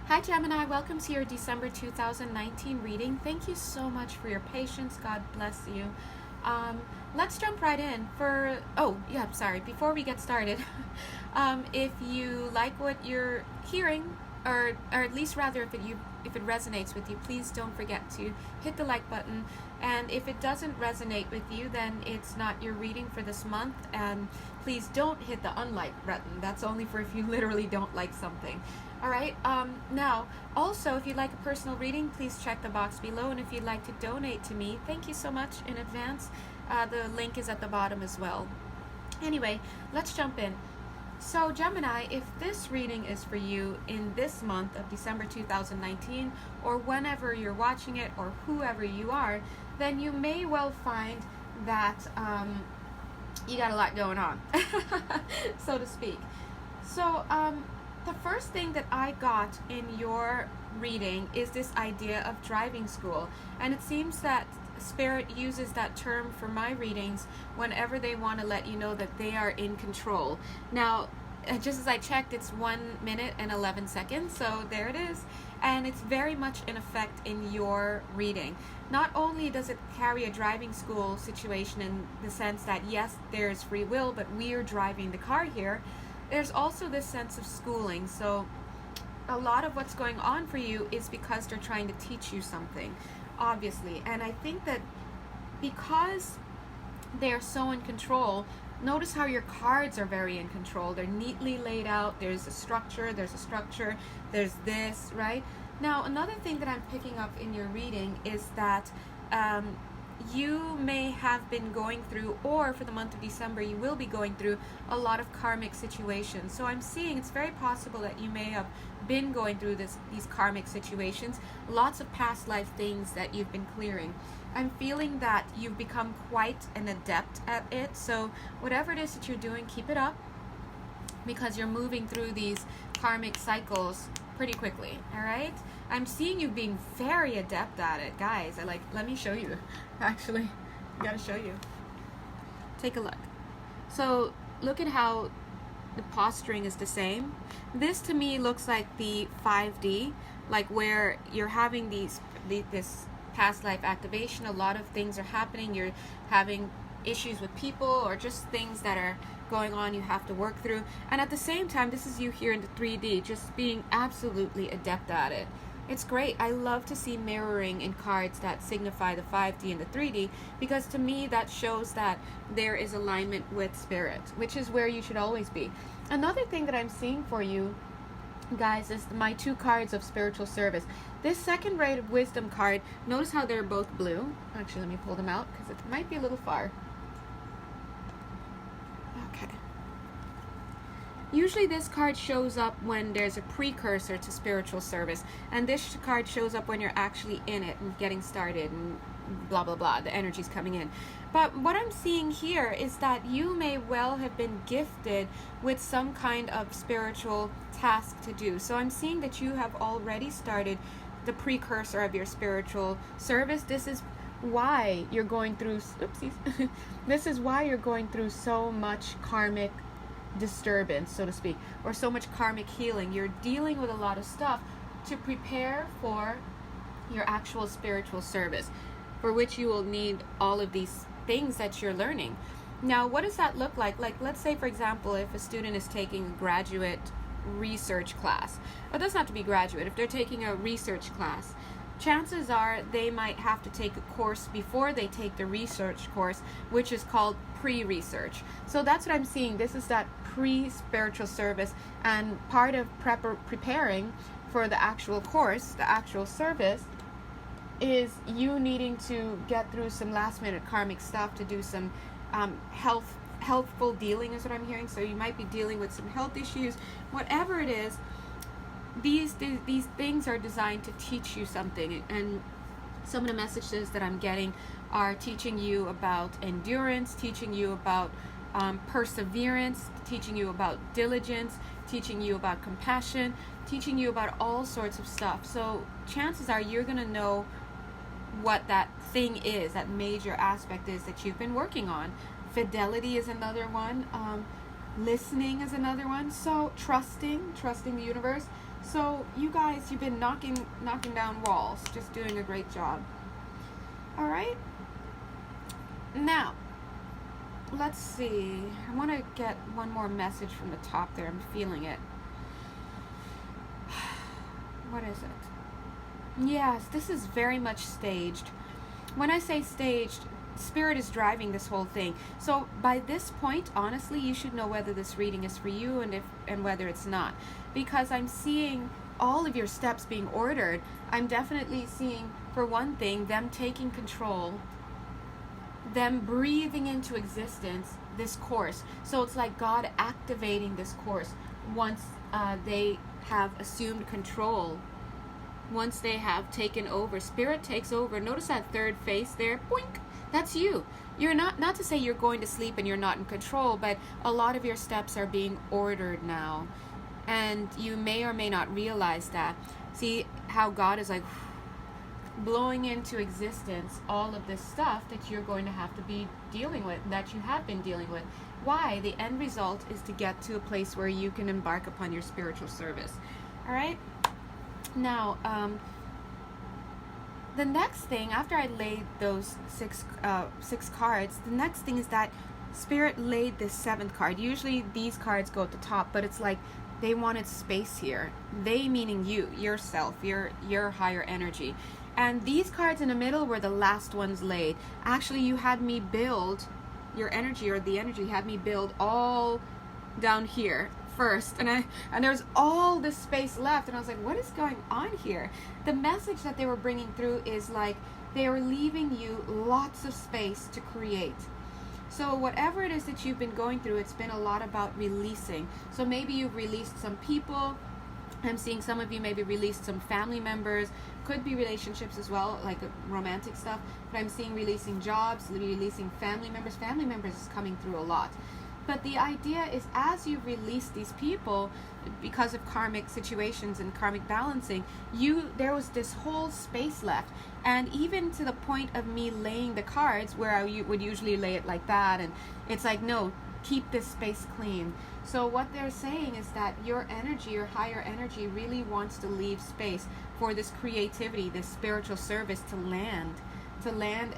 Hi Gemini, welcome to your December 2019 reading. Thank you so much for your patience. God bless you. Let's jump right in. Before we get started, if you like what you're hearing, or at least rather if it resonates with you, please don't forget to hit the like button. And if it doesn't resonate with you, then it's not your reading for this month. And please don't hit the unlike button. That's only for if you literally don't like something. All right. Now, also, if you'd like a personal reading, please check the box below. And if you'd like to donate to me, thank you so much in advance. The link is at the bottom as well. Anyway, let's jump in. So Gemini, if this reading is for you in this month of December 2019, or whenever you're watching it, or whoever you are, then you may well find that you got a lot going on, so to speak. So the first thing that I got in your reading is this idea of driving school, and it seems that Spirit uses that term for my readings whenever they want to let you know that they are in control. Now, just as I checked, it's 1 minute and 11 seconds, so there it is, and it's very much in effect in your reading. Not only does it carry a driving school situation in the sense that yes, there's free will, but we're driving the car here, there's also this sense of schooling. So a lot of what's going on for you is because they're trying to teach you something, obviously. And I think that because they're so in control, notice how your cards are very in control. They're neatly laid out. There's a structure, there's this, right? Now, another thing that I'm picking up in your reading is that you may have been going through, or for the month of December, you will be going through a lot of karmic situations. So I'm seeing it's very possible that you may have been going through these karmic situations, lots of past life things that you've been clearing. I'm feeling that you've become quite an adept at it. So whatever it is that you're doing, keep it up, because you're moving through these karmic cycles pretty quickly. All right, I'm seeing you being very adept at it, guys. Let me show you. Actually, I gotta show you. Take a look. So look at how the posturing is the same. This to me looks like the 5D, like where you're having this past life activation. A lot of things are happening. You're having issues with people, or just things that are going on you have to work through. And at the same time, this is you here in the 3D, just being absolutely adept at it. It's great. I love to see mirroring in cards that signify the 5D and the 3D, because to me that shows that there is alignment with Spirit, which is where you should always be. Another thing that I'm seeing for you guys is my 2 cards of spiritual service. This second Ray of Wisdom card, notice how they're both blue. Actually, let me pull them out because it might be a little far. Okay. Usually this card shows up when there's a precursor to spiritual service, and this card shows up when you're actually in it and getting started and blah blah blah, the energy's coming in. But what I'm seeing here is that you may well have been gifted with some kind of spiritual task to do. So I'm seeing that you have already started the precursor of your spiritual service. This is why you're going through this is why you're going through so much karmic disturbance, so to speak, or so much karmic healing. You're dealing with a lot of stuff to prepare for your actual spiritual service, for which you will need all of these things that you're learning. Now, what does that look like? Like, let's say, for example, if a student is taking a graduate research class, it doesn't have to be graduate, if they're taking a research class, chances are they might have to take a course before they take the research course, which is called pre-research. So that's what I'm seeing. This is that pre-spiritual service, and part of preparing for the actual course, the actual service, is you needing to get through some last minute karmic stuff, to do some healthful dealing is what I'm hearing. So you might be dealing with some health issues, whatever it is. These things are designed to teach you something, and some of the messages that I'm getting are teaching you about endurance, teaching you about perseverance, teaching you about diligence, teaching you about compassion, teaching you about all sorts of stuff. So chances are you're going to know what that thing is, that major aspect is that you've been working on. Fidelity is another one. Listening is another one. So trusting the universe. So you guys, you've been knocking down walls, just doing a great job. All right. Now, let's see. I want to get one more message from the top there. I'm feeling it. What is it? Yes, this is very much staged. When I say staged, Spirit is driving this whole thing. So by this point, honestly, you should know whether this reading is for you and whether it's not. Because I'm seeing all of your steps being ordered. I'm definitely seeing, for one thing, them taking control, them breathing into existence this course. So it's like God activating this course once they have assumed control. Once they have taken over, Spirit takes over. Notice that third face there. Boink. That's you. You're not to say you're going to sleep and you're not in control, but a lot of your steps are being ordered now. And you may or may not realize that. See how God is like blowing into existence all of this stuff that you're going to have to be dealing with, that you have been dealing with. Why? The end result is to get to a place where you can embark upon your spiritual service. All right? Now, the next thing, after I laid those six cards, the next thing is that Spirit laid this seventh card. Usually these cards go at the top, but it's like they wanted space here. They meaning you, yourself, your higher energy. And these cards in the middle were the last ones laid. Actually, you had me build your energy, or the energy had me build all down here first, and there's all this space left, and I was like, what is going on here? The message that they were bringing through is like they were leaving you lots of space to create. So whatever it is that you've been going through, it's been a lot about releasing. So maybe you've released some people. I'm seeing some of you maybe released some family members. Could be relationships as well, like romantic stuff, but I'm seeing releasing jobs, releasing family members. Family members is coming through a lot. But the idea is, as you release these people, because of karmic situations and karmic balancing, there was this whole space left. And even to the point of me laying the cards, where I would usually lay it like that, and it's like, no, keep this space clean. So what they're saying is that your energy, your higher energy, really wants to leave space for this creativity, this spiritual service to land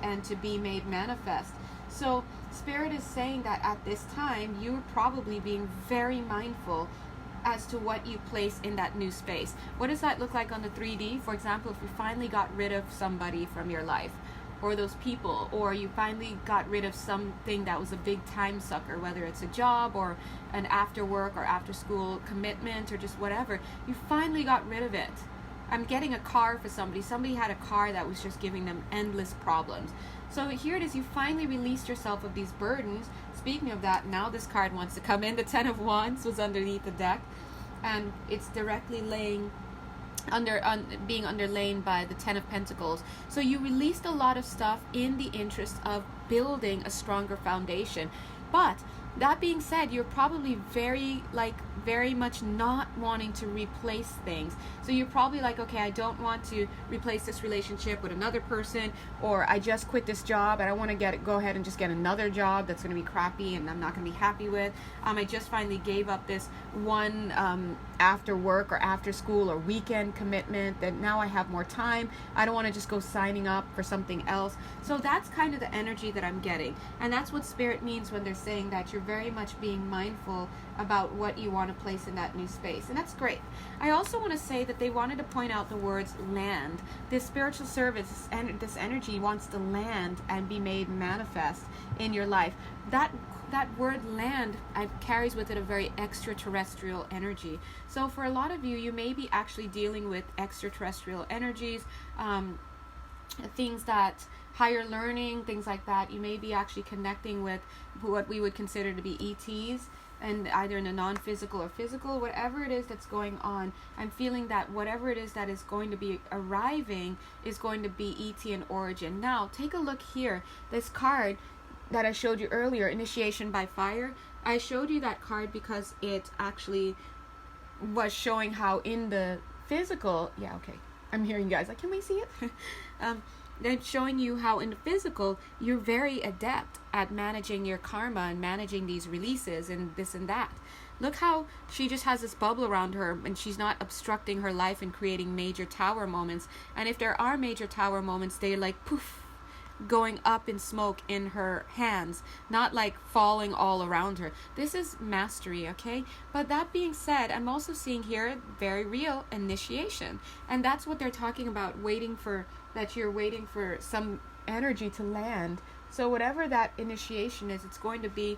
and to be made manifest. So Spirit is saying that at this time, you're probably being very mindful as to what you place in that new space. What does that look like on the 3D? For example, if you finally got rid of somebody from your life, or those people, or you finally got rid of something that was a big time sucker, whether it's a job or an after work or after school commitment or just whatever, you finally got rid of it. I'm getting a car for somebody. Somebody had a car that was just giving them endless problems. So here it is, you finally released yourself of these burdens. Speaking of that, now this card wants to come in. The 10 of Wands was underneath the deck, and it's directly being underlain by the 10 of Pentacles. So you released a lot of stuff in the interest of building a stronger foundation. But that being said, you're probably very much not wanting to replace things. So you're probably like, okay, I don't want to replace this relationship with another person, or I just quit this job and I want to go ahead and just get another job that's going to be crappy and I'm not going to be happy with. I just finally gave up this one after work or after school or weekend commitment that now I have more time. I don't want to just go signing up for something else. So that's kind of the energy that I'm getting. And that's what Spirit means when they're saying that you're very much being mindful about what you want to place in that new space. And that's great. I also want to say that they wanted to point out the words land. This spiritual service and this energy wants to land and be made manifest in your life. That word land carries with it a very extraterrestrial energy. So for a lot of you, you may be actually dealing with extraterrestrial energies, things that higher learning, things like that. You may be actually connecting with what we would consider to be ETs, and either in a non-physical or physical, whatever it is that's going on. I'm feeling that whatever it is that is going to be arriving is going to be ET in origin. Now, take a look here. This card that I showed you earlier, Initiation by Fire, I showed you that card because it actually was showing how in the physical, yeah, okay, I'm hearing you guys like, can we see it? Then showing you how in the physical, you're very adept at managing your karma and managing these releases and this and that. Look how she just has this bubble around her, and she's not obstructing her life and creating major tower moments. And if there are major tower moments, they're like poof, going up in smoke in her hands, not like falling all around her. This is mastery, okay? But that being said, I'm also seeing here very real initiation, and that's what they're talking about, you're waiting for some energy to land. So whatever that initiation is, it's going to be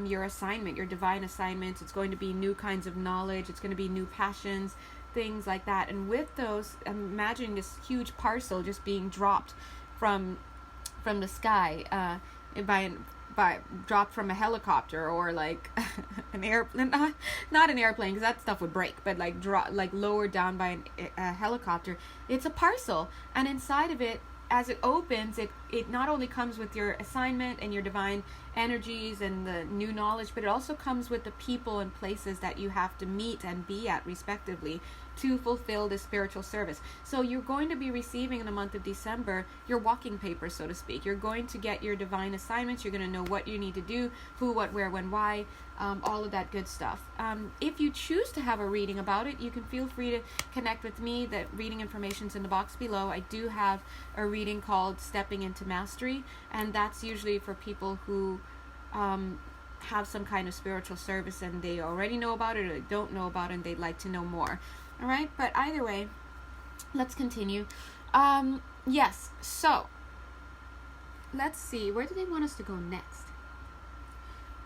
your assignment, your divine assignments. It's going to be new kinds of knowledge. It's going to be new passions, things like that. And with those, I'm imagining this huge parcel just being dropped from the sky, by dropped from a helicopter, or like an airplane, not an airplane, because that stuff would break, but like lowered down by a helicopter. It's a parcel, and inside of it, as it opens, it not only comes with your assignment and your divine energies and the new knowledge, but it also comes with the people and places that you have to meet and be at respectively to fulfill this spiritual service. So you're going to be receiving in the month of December your walking papers, so to speak. You're going to get your divine assignments. You're going to know what you need to do, who, what, where, when, why, all of that good stuff. If you choose to have a reading about it, you can feel free to connect with me. The reading information's in the box below. I do have a reading called Stepping into Mastery, and that's usually for people who have some kind of spiritual service and they already know about it, or they don't know about it and they'd like to know more. All right, but either way, let's continue. Yes, so let's see, where do they want us to go next?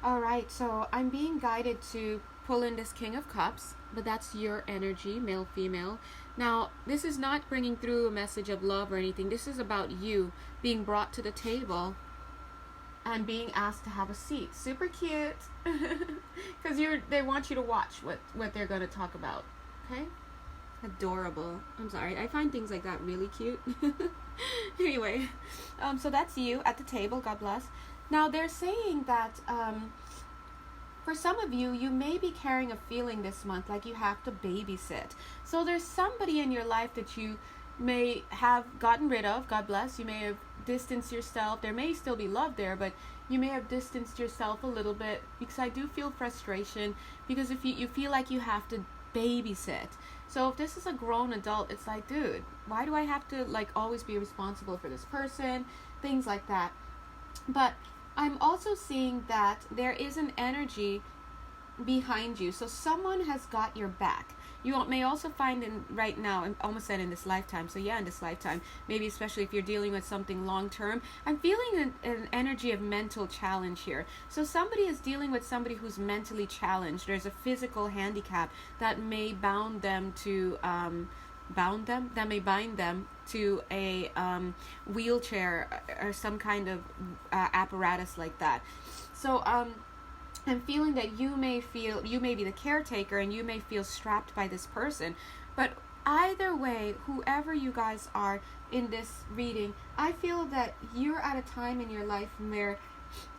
All right, so I'm being guided to pull in this King of Cups, but that's your energy, male, female. Now, this is not bringing through a message of love or anything. This is about you being brought to the table and being asked to have a seat. Super cute, because they want you to watch what they're going to talk about. Okay, adorable. I'm sorry, I find things like that really cute. Anyway, so that's you at the table. God bless. Now they're saying that for some of you, you may be carrying a feeling this month like you have to babysit. So there's somebody in your life that you may have gotten rid of. God bless. You may have distanced yourself. There may still be love there, but you may have distanced yourself a little bit, because I do feel frustration, because if you feel like you have to babysit. So if this is a grown adult, it's like, dude, why do I have to like always be responsible for this person, things like that. But I'm also seeing that there is an energy behind you, so someone has got your back. You may also find in right now, I almost said in this lifetime, so yeah, in this lifetime, maybe especially if you're dealing with something long term, I'm feeling an energy of mental challenge here. So somebody is dealing with somebody who's mentally challenged. There's a physical handicap that may bind them to a wheelchair or some kind of apparatus like that. So I'm feeling that you may be the caretaker and you may feel strapped by this person. But either way, whoever you guys are in this reading, I feel that you're at a time in your life where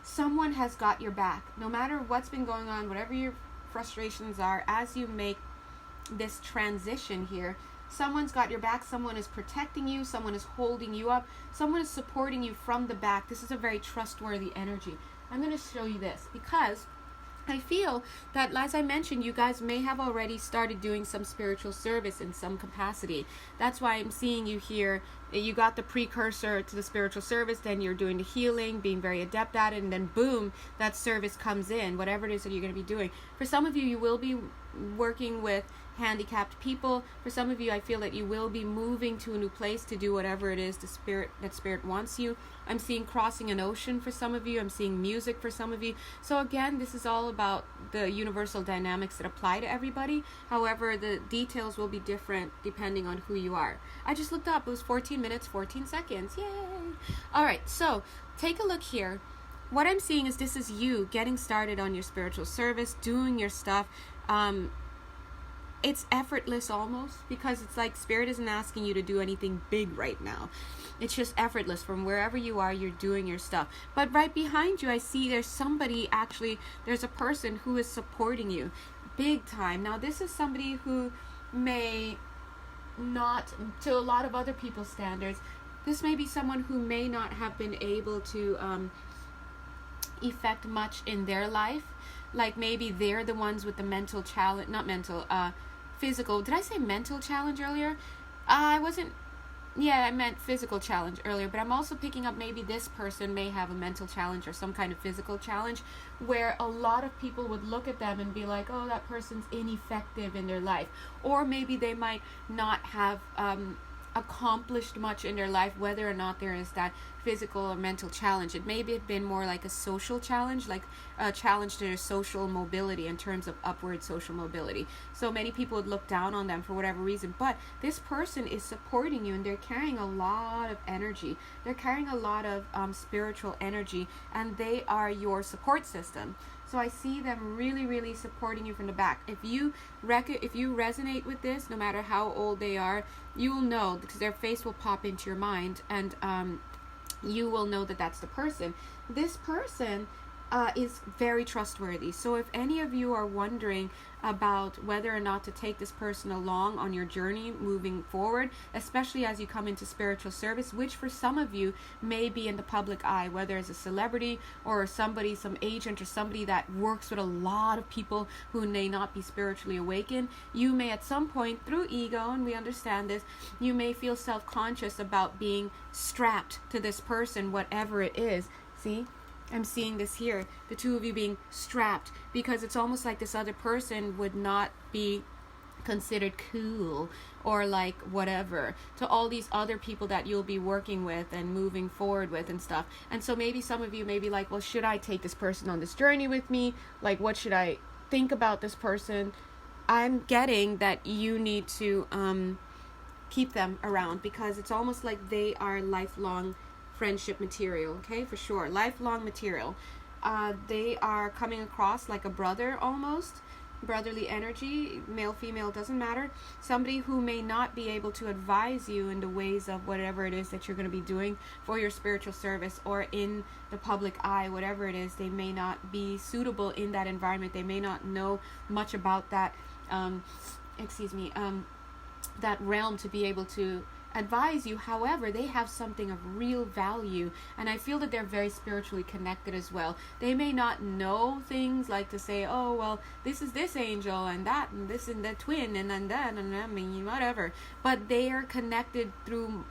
someone has got your back. No matter what's been going on, whatever your frustrations are, as you make this transition here, someone's got your back. Someone is protecting you. Someone is holding you up. Someone is supporting you from the back. This is a very trustworthy energy. I'm going to show you this because I feel that, as I mentioned, you guys may have already started doing some spiritual service in some capacity. That's why I'm seeing you here. You got the precursor to the spiritual service, then you're doing the healing, being very adept at it, and then boom, that service comes in, whatever it is that you're going to be doing. For some of you, you will be working with handicapped people. For some of you, I feel that you will be moving to a new place to do whatever it is that spirit wants you. I'm seeing crossing an ocean for some of you. I'm seeing music for some of you. So again, this is all about the universal dynamics that apply to everybody. However, the details will be different depending on who you are. I just looked up. It was 14 minutes, 14 seconds. Yay! All right, so take a look here. What I'm seeing is this is you getting started on your spiritual service, doing your stuff. It's effortless almost, because it's like spirit isn't asking you to do anything big right now. It's just effortless. From wherever you are, you're doing your stuff. But right behind you, I see there's somebody, actually, there's a person who is supporting you big time. Now, this is somebody who may not, to a lot of other people's standards, this may be someone who may not have been able to effect much in their life. like maybe they're the ones with the mental challenge, not mental, physical. Did I say mental challenge earlier? I wasn't. Yeah, I meant physical challenge earlier, but I'm also picking up maybe this person may have a mental challenge or some kind of physical challenge where a lot of people would look at them and be like, oh, that person's ineffective in their life. Or maybe they might not have accomplished much in their life, whether or not there is that physical or mental challenge. It may have been more like a social challenge, like a challenge to their social mobility in terms of upward social mobility. So many people would look down on them for whatever reason, but this person is supporting you and they're carrying a lot of energy. They're carrying a lot of spiritual energy, and they are your support system. So I see them really, really supporting you from the back. If you resonate with this, no matter how old they are, you will know, because their face will pop into your mind, and you will know that that's the person. This person is very trustworthy. So if any of you are wondering about whether or not to take this person along on your journey moving forward, especially as you come into spiritual service, which for some of you may be in the public eye, whether as a celebrity or somebody, some agent or somebody that works with a lot of people who may not be spiritually awakened, you may at some point, through ego, and we understand this, you may feel self-conscious about being strapped to this person, whatever it is. See? I'm seeing this here, the two of you being strapped, because it's almost like this other person would not be considered cool or like whatever to all these other people that you'll be working with and moving forward with and stuff. And so maybe some of you may be like, well, should I take this person on this journey with me? Like, what should I think about this person? I'm getting that you need to keep them around, because it's almost like they are lifelong friendship material, okay, for sure, lifelong material. They are coming across like a brother, almost brotherly energy, male, female, doesn't matter. Somebody who may not be able to advise you in the ways of whatever it is that you're going to be doing for your spiritual service or in the public eye, whatever it is. They may not be suitable in that environment. They may not know much about that that realm to be able to advise you. However, they have something of real value, and I feel that they're very spiritually connected as well. They may not know things like to say, oh, well, this is this angel and that and this and the twin and then that and I mean whatever, but they are connected through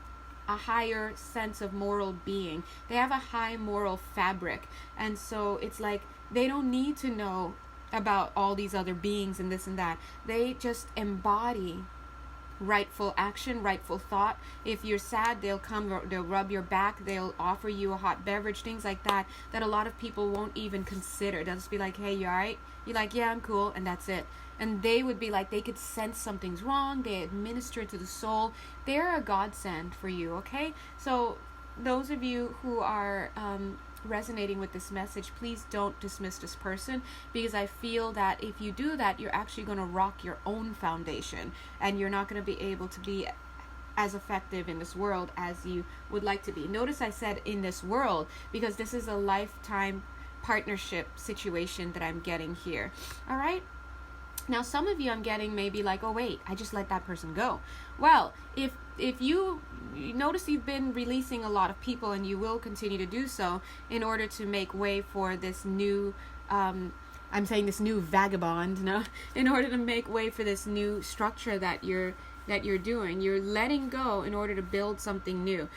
a higher sense of moral being. They have a high moral fabric, and so it's like they don't need to know about all these other beings and this and that. They just embody rightful action, rightful thought. If you're sad, they'll rub your back, they'll offer you a hot beverage, things like that a lot of people won't even consider. They'll just be like, hey, you alright? You're like, yeah, I'm cool, and that's it. And they would be like, they could sense something's wrong, they administer it to the soul. They're a godsend for you, okay? So those of you who are resonating with this message, please don't dismiss this person, because I feel that if you do that, you're actually going to rock your own foundation, and you're not going to be able to be as effective in this world as you would like to be. Notice I said in this world, because this is a lifetime partnership situation that I'm getting here. All right? Now, some of you I'm getting maybe like, oh wait, I just let that person go. Well, if you notice you've been releasing a lot of people, and you will continue to do so in order to make way for this new, I'm saying this new vagabond, no? In order to make way for this new structure that you're doing. You're letting go in order to build something new.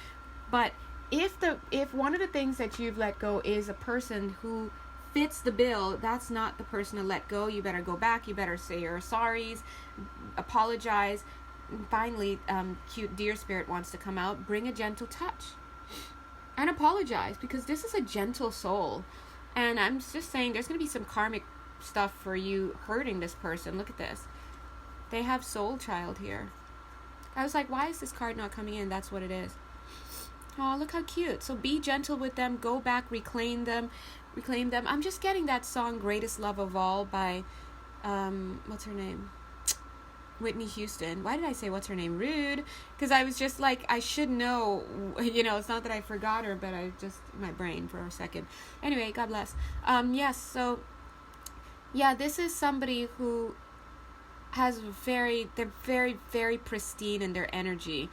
But if one of the things that you've let go is a person who fits the bill, that's not the person to let go. You better go back. You better say your sorries, apologize. And finally, cute deer spirit wants to come out. Bring a gentle touch and apologize, because this is a gentle soul. And I'm just saying there's going to be some karmic stuff for you hurting this person. Look at this. They have soul child here. I was like, why is this card not coming in? That's what it is. Oh, look how cute. So be gentle with them. Go back, reclaim them. I'm just getting that song Greatest Love of All by what's her name, Whitney Houston. Why did I say what's her name? Rude. Because I was just like, I should know, it's not that I forgot her, but I just, my brain for a second. Anyway, God bless. Yes, so yeah, this is somebody who has they're very, very pristine in their energy,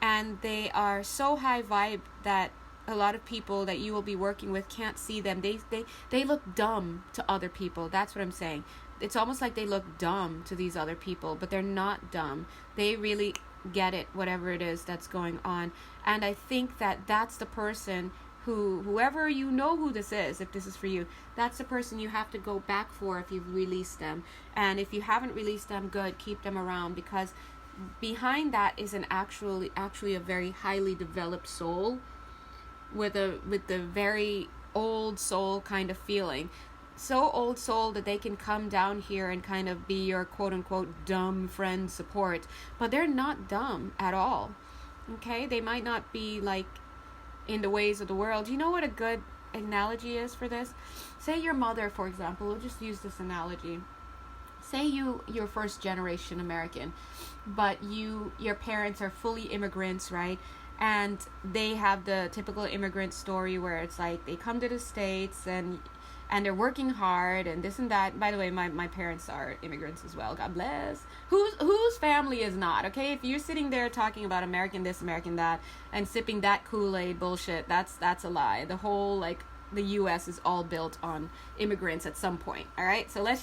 and they are so high vibe that a lot of people that you will be working with can't see them. They look dumb to other people. That's what I'm saying. It's almost like they look dumb to these other people, but they're not dumb. They really get it, whatever it is that's going on. And I think that that's the person whoever, you know who this is, if this is for you, that's the person you have to go back for if you've released them. And if you haven't released them, good, keep them around, because behind that is an actually a very highly developed soul with the very old soul kind of feeling. So old soul that they can come down here and kind of be your quote unquote dumb friend support, but they're not dumb at all. Okay, they might not be like in the ways of the world. You know what a good analogy is for this? Say your mother, for example, we'll just use this analogy. Say you're first generation American, but your parents are fully immigrants, right? And they have the typical immigrant story where it's like they come to the States and they're working hard and this and that. By the way, my parents are immigrants as well. God bless. Whose family is not, okay? If you're sitting there talking about American this, American that, and sipping that Kool-Aid bullshit, that's a lie. The whole, like, the U.S. is all built on immigrants at some point, all right? So let's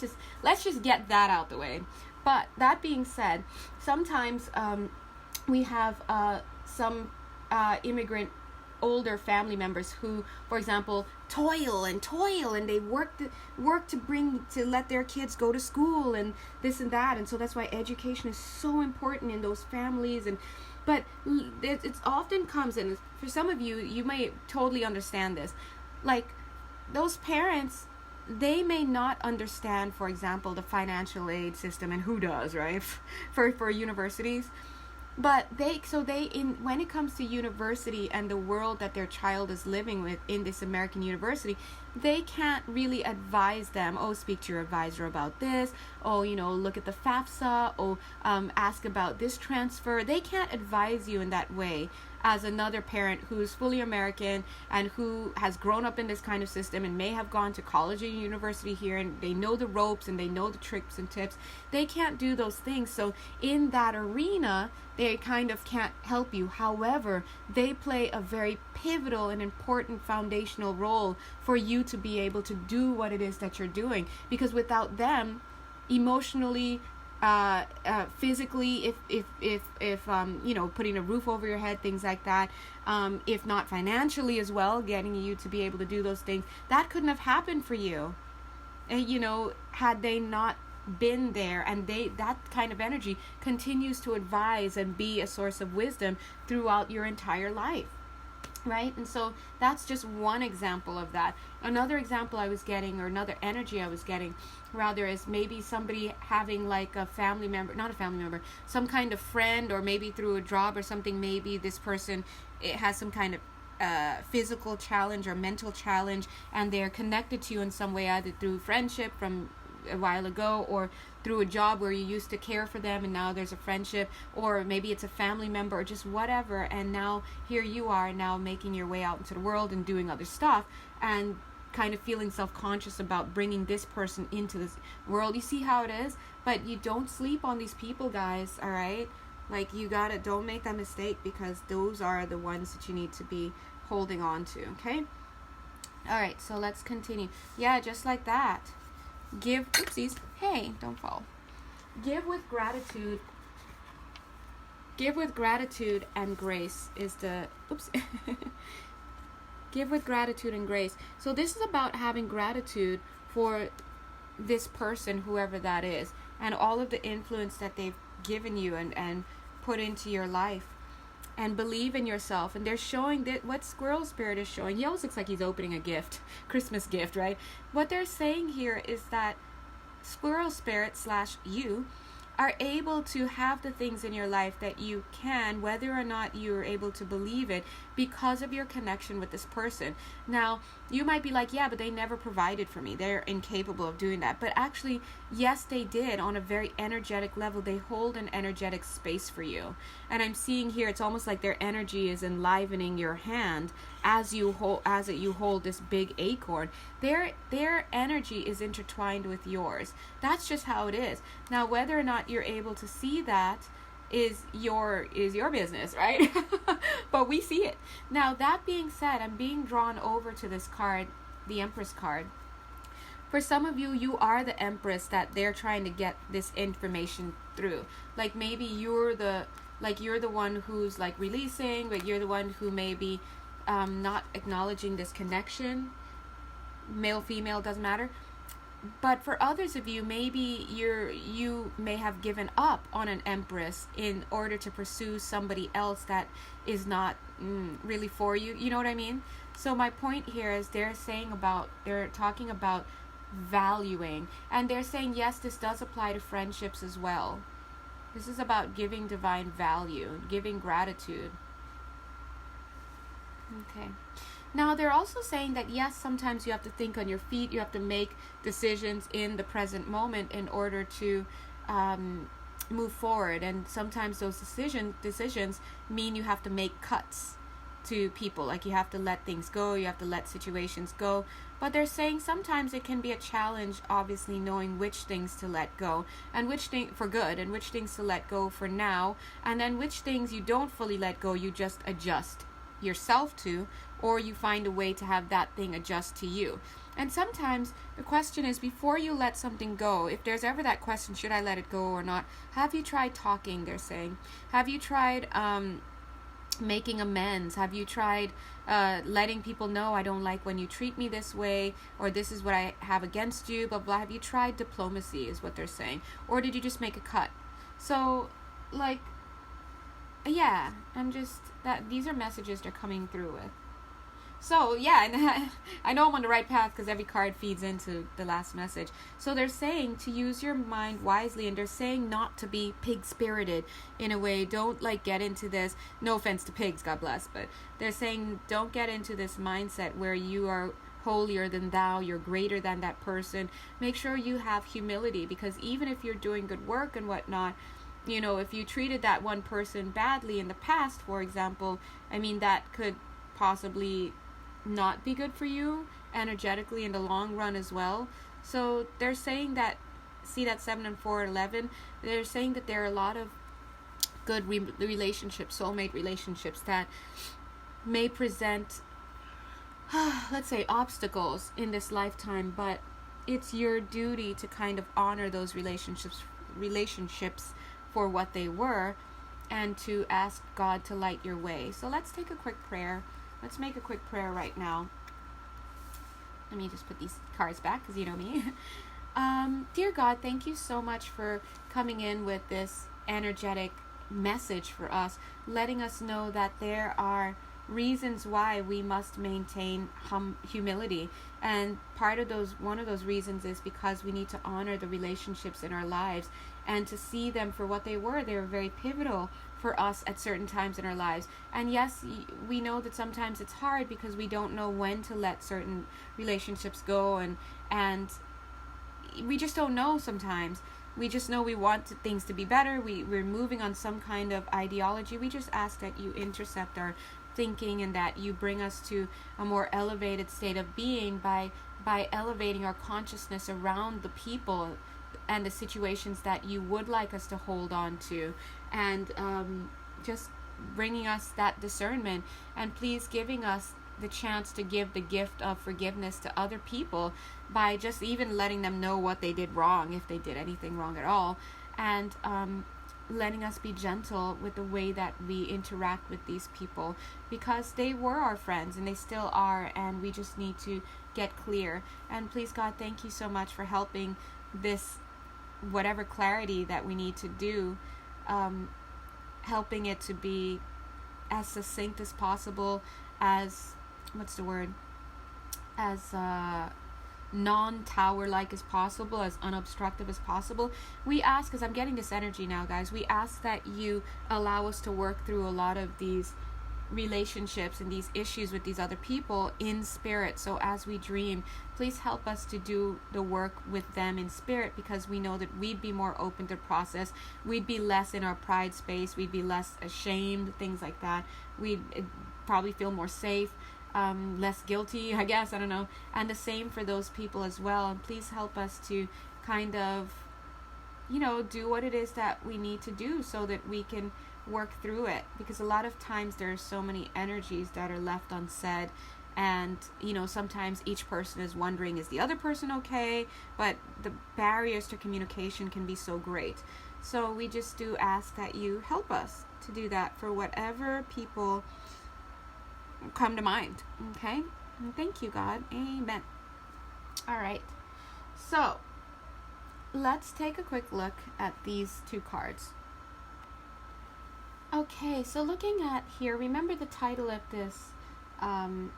just get that out the way. But that being said, sometimes we have some immigrant older family members who, for example, toil and they work to let their kids go to school and this and that, and so that's why education is so important in those families. But it often comes in, for some of you, you may totally understand this, like those parents, they may not understand, for example, the financial aid system, and who does, right? for universities. But when it comes to university and the world that their child is living with in this American university, they can't really advise them, oh, speak to your advisor about this, oh, look at the FAFSA, oh, ask about this transfer. They can't advise you in that way as another parent who's fully American and who has grown up in this kind of system and may have gone to college and university here, and they know the ropes and they know the tricks and tips. They can't do those things. So in that arena, they kind of can't help you. However, they play a very pivotal and important foundational role for you to be able to do what it is that you're doing. Because without them, emotionally, physically, if putting a roof over your head, things like that, if not financially as well, getting you to be able to do those things, that couldn't have happened for you, had they not been there. And that kind of energy continues to advise and be a source of wisdom throughout your entire life, right? And so that's just one example of that. Another example I was getting, or another energy I was getting rather, is maybe somebody having like a family member, not a family member, some kind of friend, or maybe through a job or something, maybe this person, it has some kind of physical challenge or mental challenge, and they're connected to you in some way, either through friendship from a while ago, or through a job where you used to care for them and now there's a friendship, or maybe it's a family member, or just whatever, and now here you are now making your way out into the world and doing other stuff and kind of feeling self-conscious about bringing this person into this world. You see how it is? But you don't sleep on these people, guys, all right? Like, don't make that mistake, because those are the ones that you need to be holding on to, okay? All right, so let's continue. Yeah, just like that. Oopsies, hey, don't fall. Give with gratitude and grace is the, give with gratitude and grace. So this is about having gratitude for this person, whoever that is, and all of the influence that they've given you and put into your life. And believe in yourself. And they're showing that what Squirrel Spirit is showing. He always looks like he's opening a gift, Christmas gift, right? What they're saying here is that Squirrel Spirit / you are able to have the things in your life that you can, whether or not you're able to believe it, because of your connection with this person. Now, you might be like, yeah, but they never provided for me. They're incapable of doing that. But actually, yes, they did. On a very energetic level, they hold an energetic space for you. And I'm seeing here, it's almost like their energy is enlivening your hand as you hold this big acorn. Their energy is intertwined with yours. That's just how it is. Now, whether or not you're able to see that, is your business, right? But we see it. Now, that being said, I'm being drawn over to this card, the Empress card. For some of you, you are the Empress that they're trying to get this information through. Like maybe you're the one who's like releasing, but you're the one who may be not acknowledging this connection. Male, female, doesn't matter. But for others of you, maybe you may have given up on an Empress in order to pursue somebody else that is not really for you. You know what I mean? So my point here is they're talking about valuing, and they're saying, yes, this does apply to friendships as well. This is about giving divine value, giving gratitude. Okay. Now, they're also saying that, yes, sometimes you have to think on your feet. You have to make decisions in the present moment in order to move forward. And sometimes those decisions mean you have to make cuts to people. Like you have to let things go. You have to let situations go. But they're saying sometimes it can be a challenge, obviously, knowing which things to let go and which things for good and which things to let go for now. And then which things you don't fully let go, you just adjust yourself to, or you find a way to have that thing adjust to you. And sometimes the question is, before you let something go, if there's ever that question, should I let it go or not, have you tried talking, they're saying? Have you tried making amends? Have you tried letting people know, I don't like when you treat me this way, or this is what I have against you, blah blah. Have you tried diplomacy, is what they're saying? Or did you just make a cut? So like, yeah, I'm just that these are messages they're coming through with. So yeah, and I know I'm on the right path because every card feeds into the last message. So they're saying to use your mind wisely, and they're saying not to be pig-spirited in a way. Don't like get into this, no offense to pigs, God bless, but they're saying don't get into this mindset where you are holier than thou, you're greater than that person. Make sure you have humility, because even if you're doing good work and whatnot, you know, if you treated that one person badly in the past, for example, I mean, that could possibly not be good for you energetically in the long run as well. So they're saying that, see that 7 and 4 and 11, they're saying that there are a lot of good relationships, soulmate relationships, that may present let's say obstacles in this lifetime, but it's your duty to kind of honor those relationships for what they were, and to ask God to light your way. So let's take a quick prayer. Let's make a quick prayer right now. Let me just put these cards back, because you know me. Dear God, thank you so much for coming in with this energetic message for us, letting us know that there are reasons why we must maintain humility, and one of those reasons is because we need to honor the relationships in our lives and to see them for what they were. They were very pivotal for us at certain times in our lives. And yes, we know that sometimes it's hard because we don't know when to let certain relationships go, and we just don't know sometimes. We just know we want things to be better. We're moving on some kind of ideology. We just ask that you intercept our thinking, and that you bring us to a more elevated state of being by elevating our consciousness around the people and the situations that you would like us to hold on to, and just bringing us that discernment, and please giving us the chance to give the gift of forgiveness to other people by just even letting them know what they did wrong, if they did anything wrong at all, and letting us be gentle with the way that we interact with these people, because they were our friends and they still are, and we just need to get clear. And please, God, thank you so much for helping this, whatever clarity that we need to do, helping it to be as succinct as possible, as non-tower-like as possible, as unobstructive as possible. We ask, because I'm getting this energy now, guys, we ask that you allow us to work through a lot of these relationships and these issues with these other people in spirit. So as we dream, please help us to do the work with them in spirit, because we know that we'd be more open to process. We'd be less in our pride space. We'd be less ashamed, things like that. We'd probably feel more safe, less guilty, I guess, I don't know. And the same for those people as well. And please help us to kind of you know, do what it is that we need to do so that we can work through it, because a lot of times there are so many energies that are left unsaid, and you know, sometimes each person is wondering, is the other person okay? But the barriers to communication can be so great. So we just do ask that you help us to do that for whatever people come to mind. Okay, and thank you, God. Amen. All right, so let's take a quick look at these two cards. Okay, so looking at here, remember the title of this, I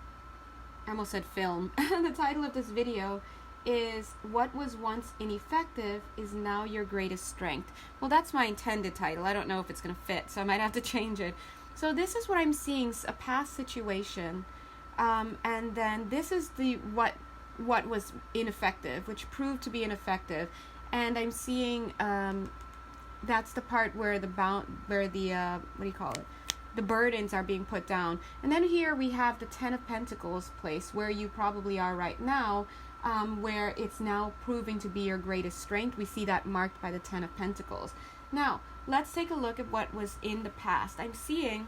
almost said film. The title of this video is What Was Once Ineffective Is Now Your Greatest Strength. Well, that's my intended title. I don't know if it's going to fit, so I might have to change it. So this is what I'm seeing, a past situation, and then this is the what was ineffective, which proved to be ineffective, and I'm seeing that's the part where the what do you call it? The burdens are being put down. And then here we have the Ten of Pentacles place, where you probably are right now, where it's now proving to be your greatest strength. We see that marked by the Ten of Pentacles. Now, let's take a look at what was in the past. I'm seeing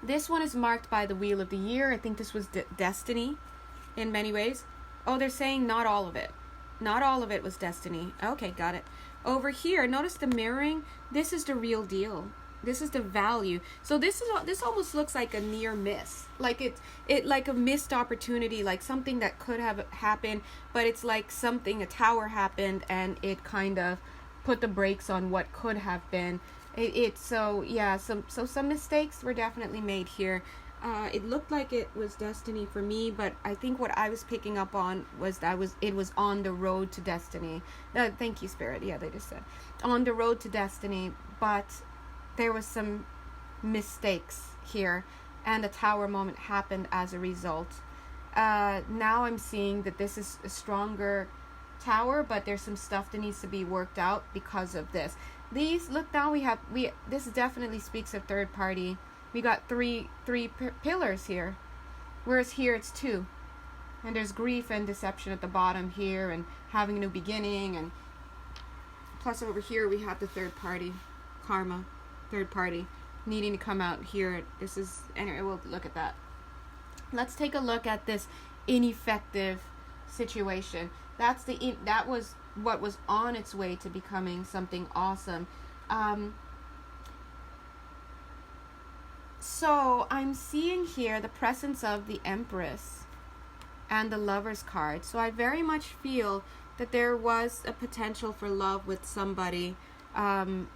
this one is marked by the Wheel of the Year. I think this was destiny in many ways. Oh, they're saying not all of it. Not all of it was destiny. Okay, got it. Over here, notice the mirroring. This is the real deal. This is the value. So this almost looks like a near miss. Like it like a missed opportunity, like something that could have happened, but it's like something, a tower happened and it kind of put the brakes on what could have been. So some mistakes were definitely made here. It looked like it was destiny for me, but I think what I was picking up on was that it was on the road to destiny. Thank you, Spirit. Yeah, they just said on the road to destiny, but there was some mistakes here, and the tower moment happened as a result. Now I'm seeing that this is a stronger tower, but there's some stuff that needs to be worked out because of this. Look, now this definitely speaks of third party. We got three pillars here, whereas here it's two. And there's grief and deception at the bottom here, and having a new beginning, and plus over here we have the third party, karma, third party, needing to come out here. Anyway, we'll look at that. Let's take a look at this ineffective situation. That was what was on its way to becoming something awesome. So I'm seeing here the presence of the Empress and the Lover's card. So I very much feel that there was a potential for love with somebody, and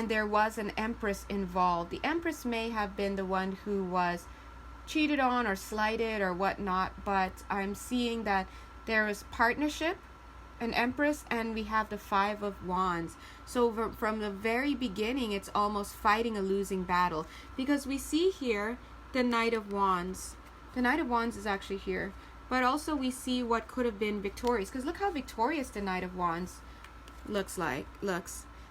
there was an Empress involved. The Empress may have been the one who was cheated on or slighted or whatnot, but I'm seeing that there is partnership, an Empress, and we have the Five of Wands. So from the very beginning, it's almost fighting a losing battle, because we see here the Knight of Wands. The Knight of Wands is actually here, but also we see what could have been victorious, because look how victorious the Knight of Wands looks.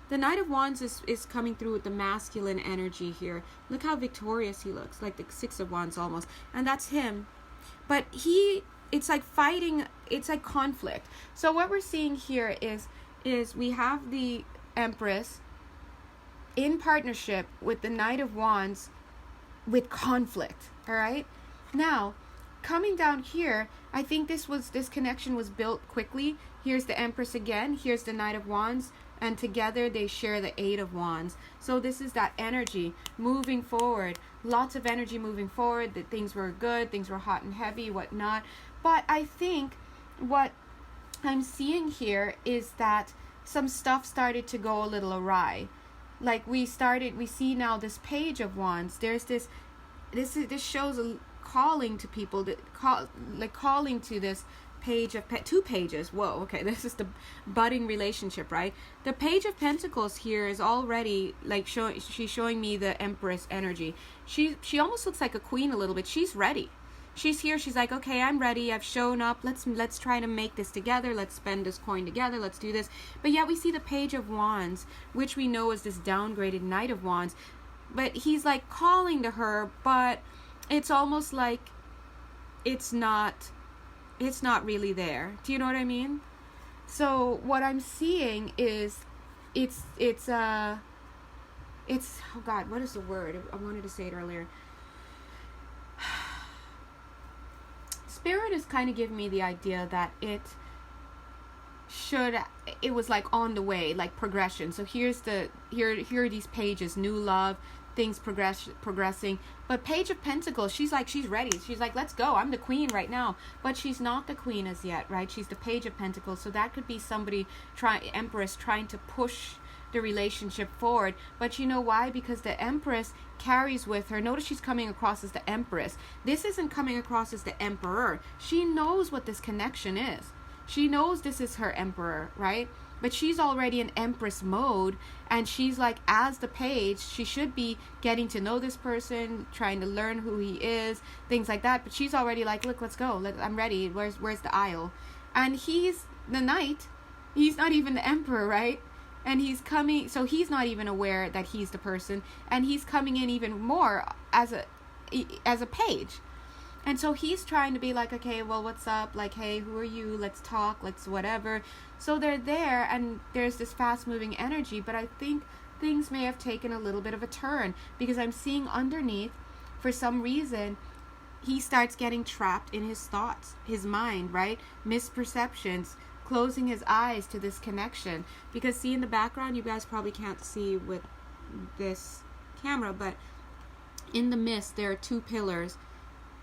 The Knight of Wands is coming through with the masculine energy here. Look how victorious he looks, like the Six of Wands almost, and that's him. But it's like fighting, it's like conflict. So what we're seeing here is we have the Empress in partnership with the Knight of Wands with conflict. All right, now coming down here, I think this connection was built quickly. Here's the Empress again, here's the Knight of Wands, and together they share the Eight of Wands. So this is that energy moving forward, lots of energy moving forward, that things were good, things were hot and heavy, whatnot. But I think what I'm seeing here is that some stuff started to go a little awry. Like we see now this Page of Wands. There's this shows a calling to people, calling to this Page of two pages. Whoa, okay, this is the budding relationship, right? The Page of Pentacles here is already like she's showing me the Empress energy. She almost looks like a queen a little bit. She's ready. She's here. She's like, okay, I'm ready. I've shown up. Let's try to make this together. Let's spend this coin together. Let's do this. But yet we see the Page of Wands, which we know is this downgraded Knight of Wands. But he's like calling to her, but it's almost like it's not really there. Do you know what I mean? So what I'm seeing is it's oh God, what is the word? I wanted to say it earlier. Spirit is kind of giving me the idea that it was like on the way, like progression. So here are these pages, new love, things progressing. But Page of Pentacles, she's ready. She's like, let's go. I'm the queen right now. But she's not the queen as yet, right? She's the Page of Pentacles. So that could be somebody, Empress, trying to push the relationship forward. But you know why? Because the Empress carries with her, notice she's coming across as the Empress. This isn't coming across as the Emperor. She knows what this connection is. She knows this is her Emperor, right? But she's already in Empress mode, and she's like, as the page, she should be getting to know this person, trying to learn who he is, things like that. But she's already like, look, let's go. I'm ready. Where's the aisle? And he's the knight. He's not even the Emperor, right? And he's coming, so he's not even aware that he's the person, and he's coming in even more as a page. And so he's trying to be like, okay, well, what's up? Like, hey, who are you? Let's talk. Let's whatever. So they're there, and there's this fast-moving energy, but I think things may have taken a little bit of a turn, because I'm seeing underneath, for some reason, he starts getting trapped in his thoughts, his mind, right? Misperceptions, closing his eyes to this connection. Because see in the background, you guys probably can't see with this camera, but in the mist, there are two pillars.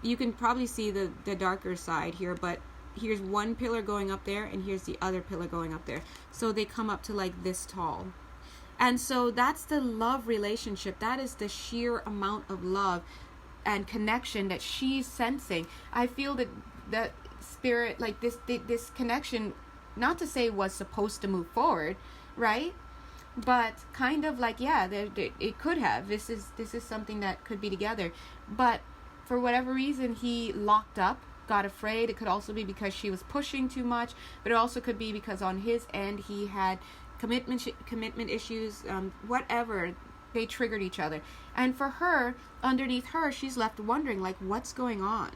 You can probably see the darker side here, but here's one pillar going up there, and here's the other pillar going up there. So they come up to like this tall. And so that's the love relationship. That is the sheer amount of love and connection that she's sensing. I feel that spirit, like this connection, not to say was supposed to move forward, right? But kind of like, yeah, it could have. This is something that could be together. But for whatever reason, he locked up, got afraid. It could also be because she was pushing too much, but it also could be because on his end he had commitment issues, whatever. They triggered each other. And for her, underneath her, she's left wondering, like, what's going on?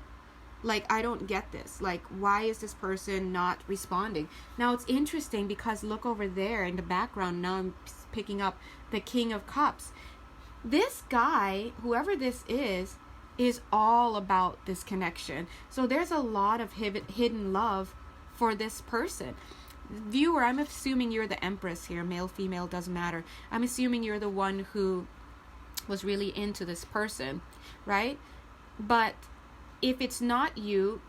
Like, I don't get this. Like, why is this person not responding? Now, it's interesting because look over there in the background. Now I'm picking up the King of Cups. This guy, whoever this is all about this connection. So there's a lot of hidden love for this person. Viewer, I'm assuming you're the Empress here. Male, female, doesn't matter. I'm assuming you're the one who was really into this person, right? But if it's not you,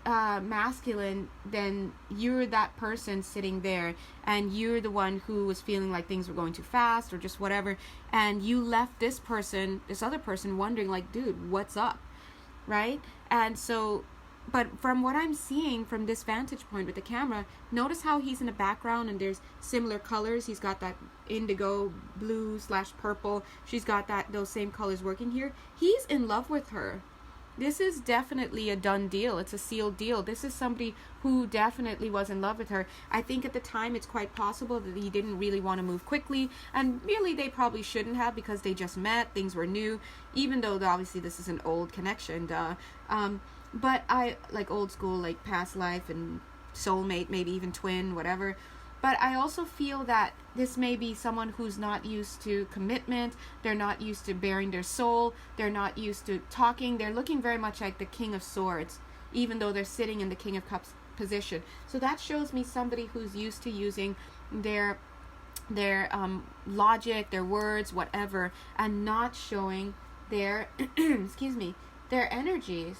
masculine, then you're that person sitting there, and you're the one who was feeling like things were going too fast or just whatever, and you left this other person wondering, like, dude, what's up, right? And so, but from what I'm seeing from this vantage point with the camera, notice how he's in the background and there's similar colors. He's got that indigo blue / purple. She's got those same colors working here. He's in love with her. This is definitely a done deal. It's a sealed deal. This is somebody who definitely was in love with her. I think at the time it's quite possible that he didn't really want to move quickly, and really they probably shouldn't have, because they just met, things were new, even though obviously this is an old connection, but I like old school, like past life and soulmate, maybe even twin, whatever. But I also feel that this may be someone who's not used to commitment. They're not used to bearing their soul. They're not used to talking. They're looking very much like the King of Swords, even though they're sitting in the King of Cups position. So that shows me somebody who's used to using their logic, their words, whatever, and not showing their, their energies.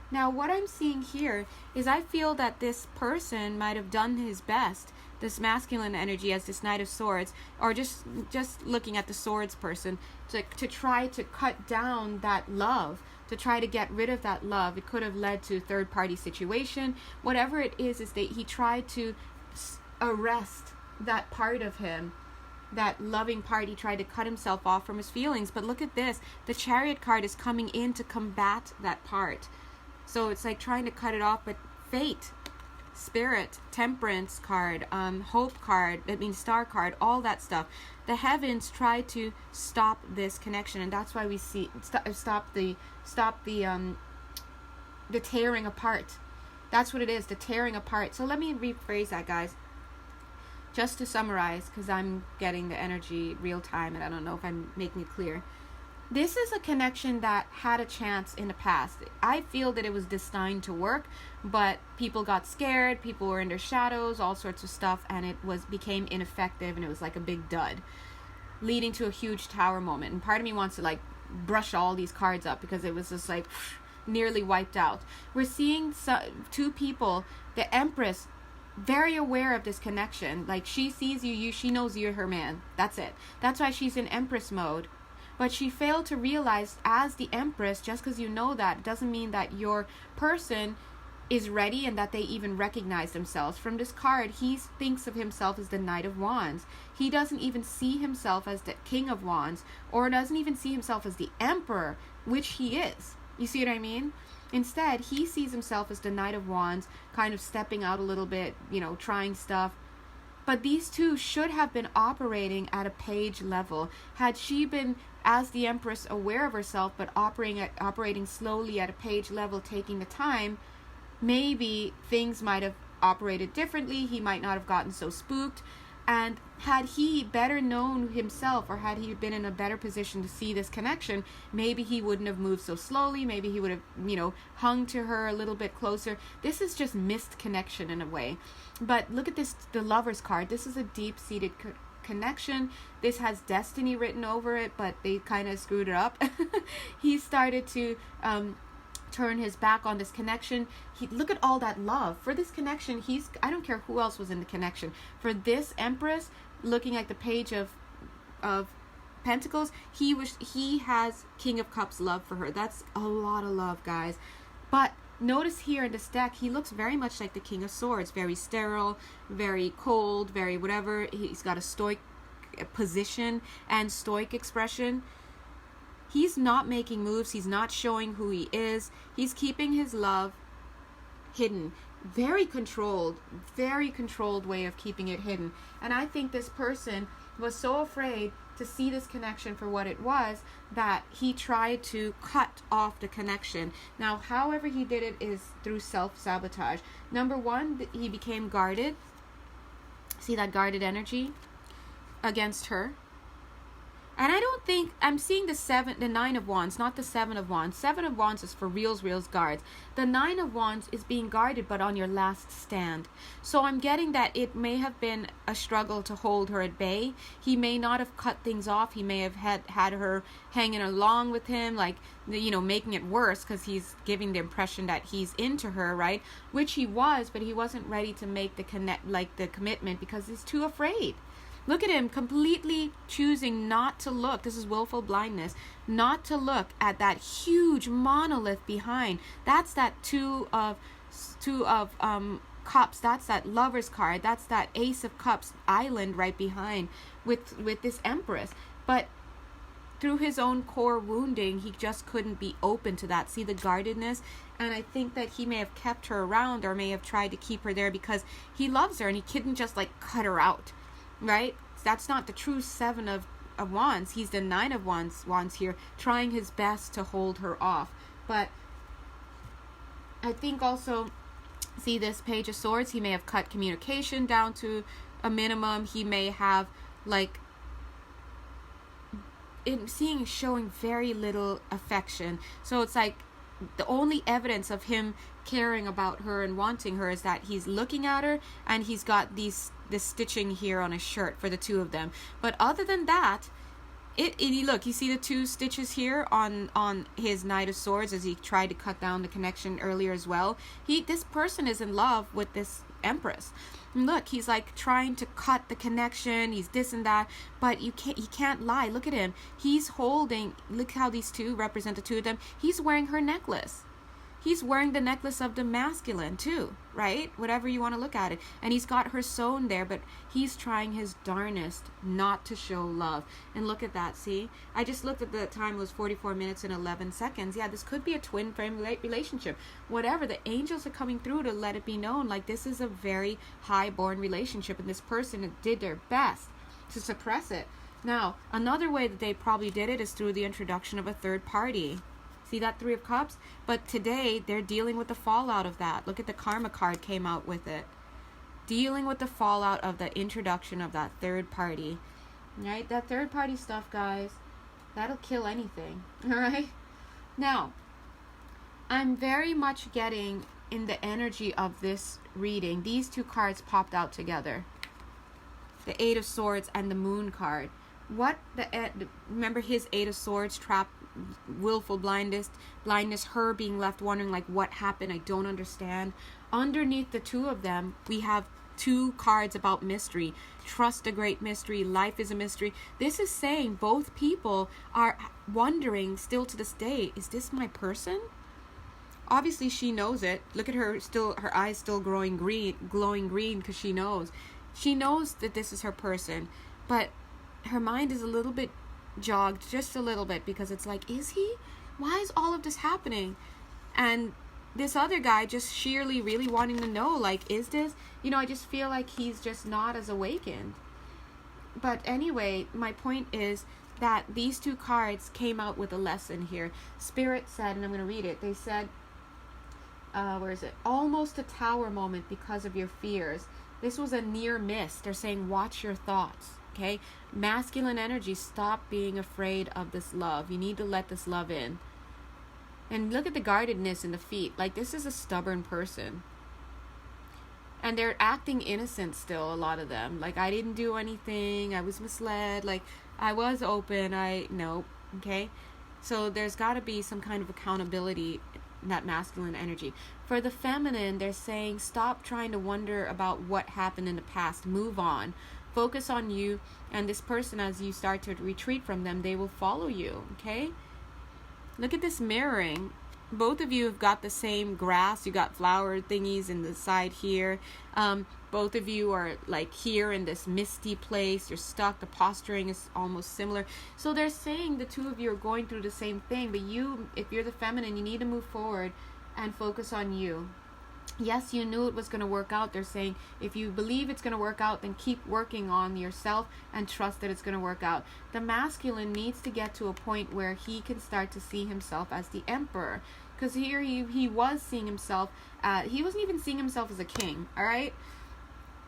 Now, what I'm seeing here is I feel that this person might have done his best, this masculine energy as this Knight of Swords, or just looking at the Swords person, to try to cut down that love, to try to get rid of that love. It could have led to third-party situation. Whatever it is that he tried to arrest that part of him, that loving part. He tried to cut himself off from his feelings. But look at this. The Chariot card is coming in to combat that part. So it's like trying to cut it off, but Fate, Spirit, Temperance card, Hope card, that means Star card, all that stuff. The heavens try to stop this connection, and that's why we see stop the tearing apart. That's what it is, the tearing apart. So let me rephrase that, guys. Just to summarize, because I'm getting the energy real time and I don't know if I'm making it clear. This is a connection that had a chance in the past. I feel that it was destined to work, but people got scared, people were in their shadows, all sorts of stuff, and it became ineffective, and it was like a big dud, leading to a huge tower moment. And part of me wants to like brush all these cards up because it was just like nearly wiped out. We're seeing two people, the Empress, very aware of this connection. Like, she sees you, she knows you're her man. That's it. That's why she's in Empress mode. But she failed to realize, as the Empress, just because you know that doesn't mean that your person is ready and that they even recognize themselves. From this card, he thinks of himself as the Knight of Wands. He doesn't even see himself as the King of Wands, or doesn't even see himself as the Emperor, which he is. You see what I mean? Instead, he sees himself as the Knight of Wands, kind of stepping out a little bit, trying stuff. But these two should have been operating at a page level. Had she been, as the Empress, aware of herself, but operating slowly at a page level, taking the time, maybe things might have operated differently. He might not have gotten so spooked. And had he better known himself, or had he been in a better position to see this connection, maybe he wouldn't have moved so slowly. Maybe he would have, hung to her a little bit closer. This is just missed connection in a way. But look at this, the Lover's card. This is a deep-seated connection. This has destiny written over it, but they kind of screwed it up. He started to turn his back on this connection. Look at all that love for this connection. I don't care who else was in the connection. For this Empress, looking at the page of Pentacles, he has King of Cups love for her. That's a lot of love, guys. But notice here in this deck, he looks very much like the King of Swords. Very sterile, very cold, very whatever. He's got a stoic position and stoic expression. He's not making moves. He's not showing who he is. He's keeping his love hidden. Very controlled way of keeping it hidden. And I think this person was so afraid to see this connection for what it was that he tried to cut off the connection. Now, however he did it is through self-sabotage. Number one, he became guarded. See that guarded energy against her? And I don't think, I'm seeing the 9 of Wands, not the 7 of Wands. 7 of Wands is for reals guards. The 9 of Wands is being guarded, but on your last stand. So I'm getting that it may have been a struggle to hold her at bay. He may not have cut things off. He may have had her hanging along with him, like, making it worse, because he's giving the impression that he's into her, right? Which he was, but he wasn't ready to make the commitment because he's too afraid. Look at him completely choosing not to look. This is willful blindness. Not to look at that huge monolith behind. That's that two of cups. That's that Lover's card. That's that Ace of Cups island right behind with this Empress. But through his own core wounding, he just couldn't be open to that. See the guardedness? And I think that he may have kept her around, or may have tried to keep her there because he loves her and he couldn't just like cut her out. Right? That's not the true 7 of Wands. He's the 9 of Wands here, trying his best to hold her off. But I think also, see this Page of Swords, he may have cut communication down to a minimum. He may have, showing very little affection. So it's like the only evidence of him caring about her and wanting her is that he's looking at her and he's got this stitching here on his shirt for the two of them. But other than that, look, you see the 2 stitches here on his Knight of Swords as he tried to cut down the connection earlier as well. This person is in love with this Empress. And look, he's like trying to cut the connection. He's this and that, but he can't lie. Look at him. He's holding. Look how these two represent the two of them. He's wearing her necklace. He's wearing the necklace of the masculine too, right? Whatever you want to look at it. And he's got her sewn there, but he's trying his darnest not to show love. And look at that, see? I just looked at the time, it was 44 minutes and 11 seconds. Yeah, this could be a twin flame relationship. Whatever, the angels are coming through to let it be known, like this is a very high-born relationship, and this person did their best to suppress it. Now, another way that they probably did it is through the introduction of a third party. See that Three of Cups? But today, they're dealing with the fallout of that. Look at the Karma card came out with it. Dealing with the fallout of the introduction of that third party. Right? That third party stuff, guys, that'll kill anything. Alright? Now, I'm very much getting in the energy of this reading. These two cards popped out together. The Eight of Swords and the Moon card. Remember his Eight of Swords, trap, willful blindness, her being left wondering like what happened, I don't understand. Underneath the two of them, we have two cards about mystery. Trust a great mystery, life is a mystery. This is saying both people are wondering still to this day, is this my person? Obviously she knows it. Look at her, still her eyes still glowing green because she knows that this is her person, but her mind is a little bit jogged, just a little bit, because it's like, is he? Why is all of this happening? And this other guy just sheerly really wanting to know, like, is this? I just feel like he's just not as awakened. But anyway, my point is that these two cards came out with a lesson here. Spirit said, and I'm going to read it, they said, where is it? Almost a tower moment because of your fears. This was a near miss. They're saying, watch your thoughts, okay? Masculine energy, stop being afraid of this love. You need to let this love in. And look at the guardedness in the feet. Like, this is a stubborn person. And they're acting innocent still, a lot of them. Like, I didn't do anything. I was misled. Like, I was open. Nope, okay? So there's got to be some kind of accountability, that masculine energy. For the feminine, they're saying stop trying to wonder about what happened in the past. Move on. Focus on you and this person. As you start to retreat from them, they will follow you, okay? Look at this mirroring. Both of you have got the same grass. You got flower thingies in the side here. Both of you are like here in this misty place. You're stuck. The posturing is almost similar. So they're saying the two of you are going through the same thing. But you, if you're the feminine, you need to move forward and focus on you. Yes, you knew it was going to work out. They're saying if you believe it's going to work out, then keep working on yourself and trust that it's going to work out. The masculine needs to get to a point where he can start to see himself as the emperor. Because here he was seeing himself, he wasn't even seeing himself as a king, all right?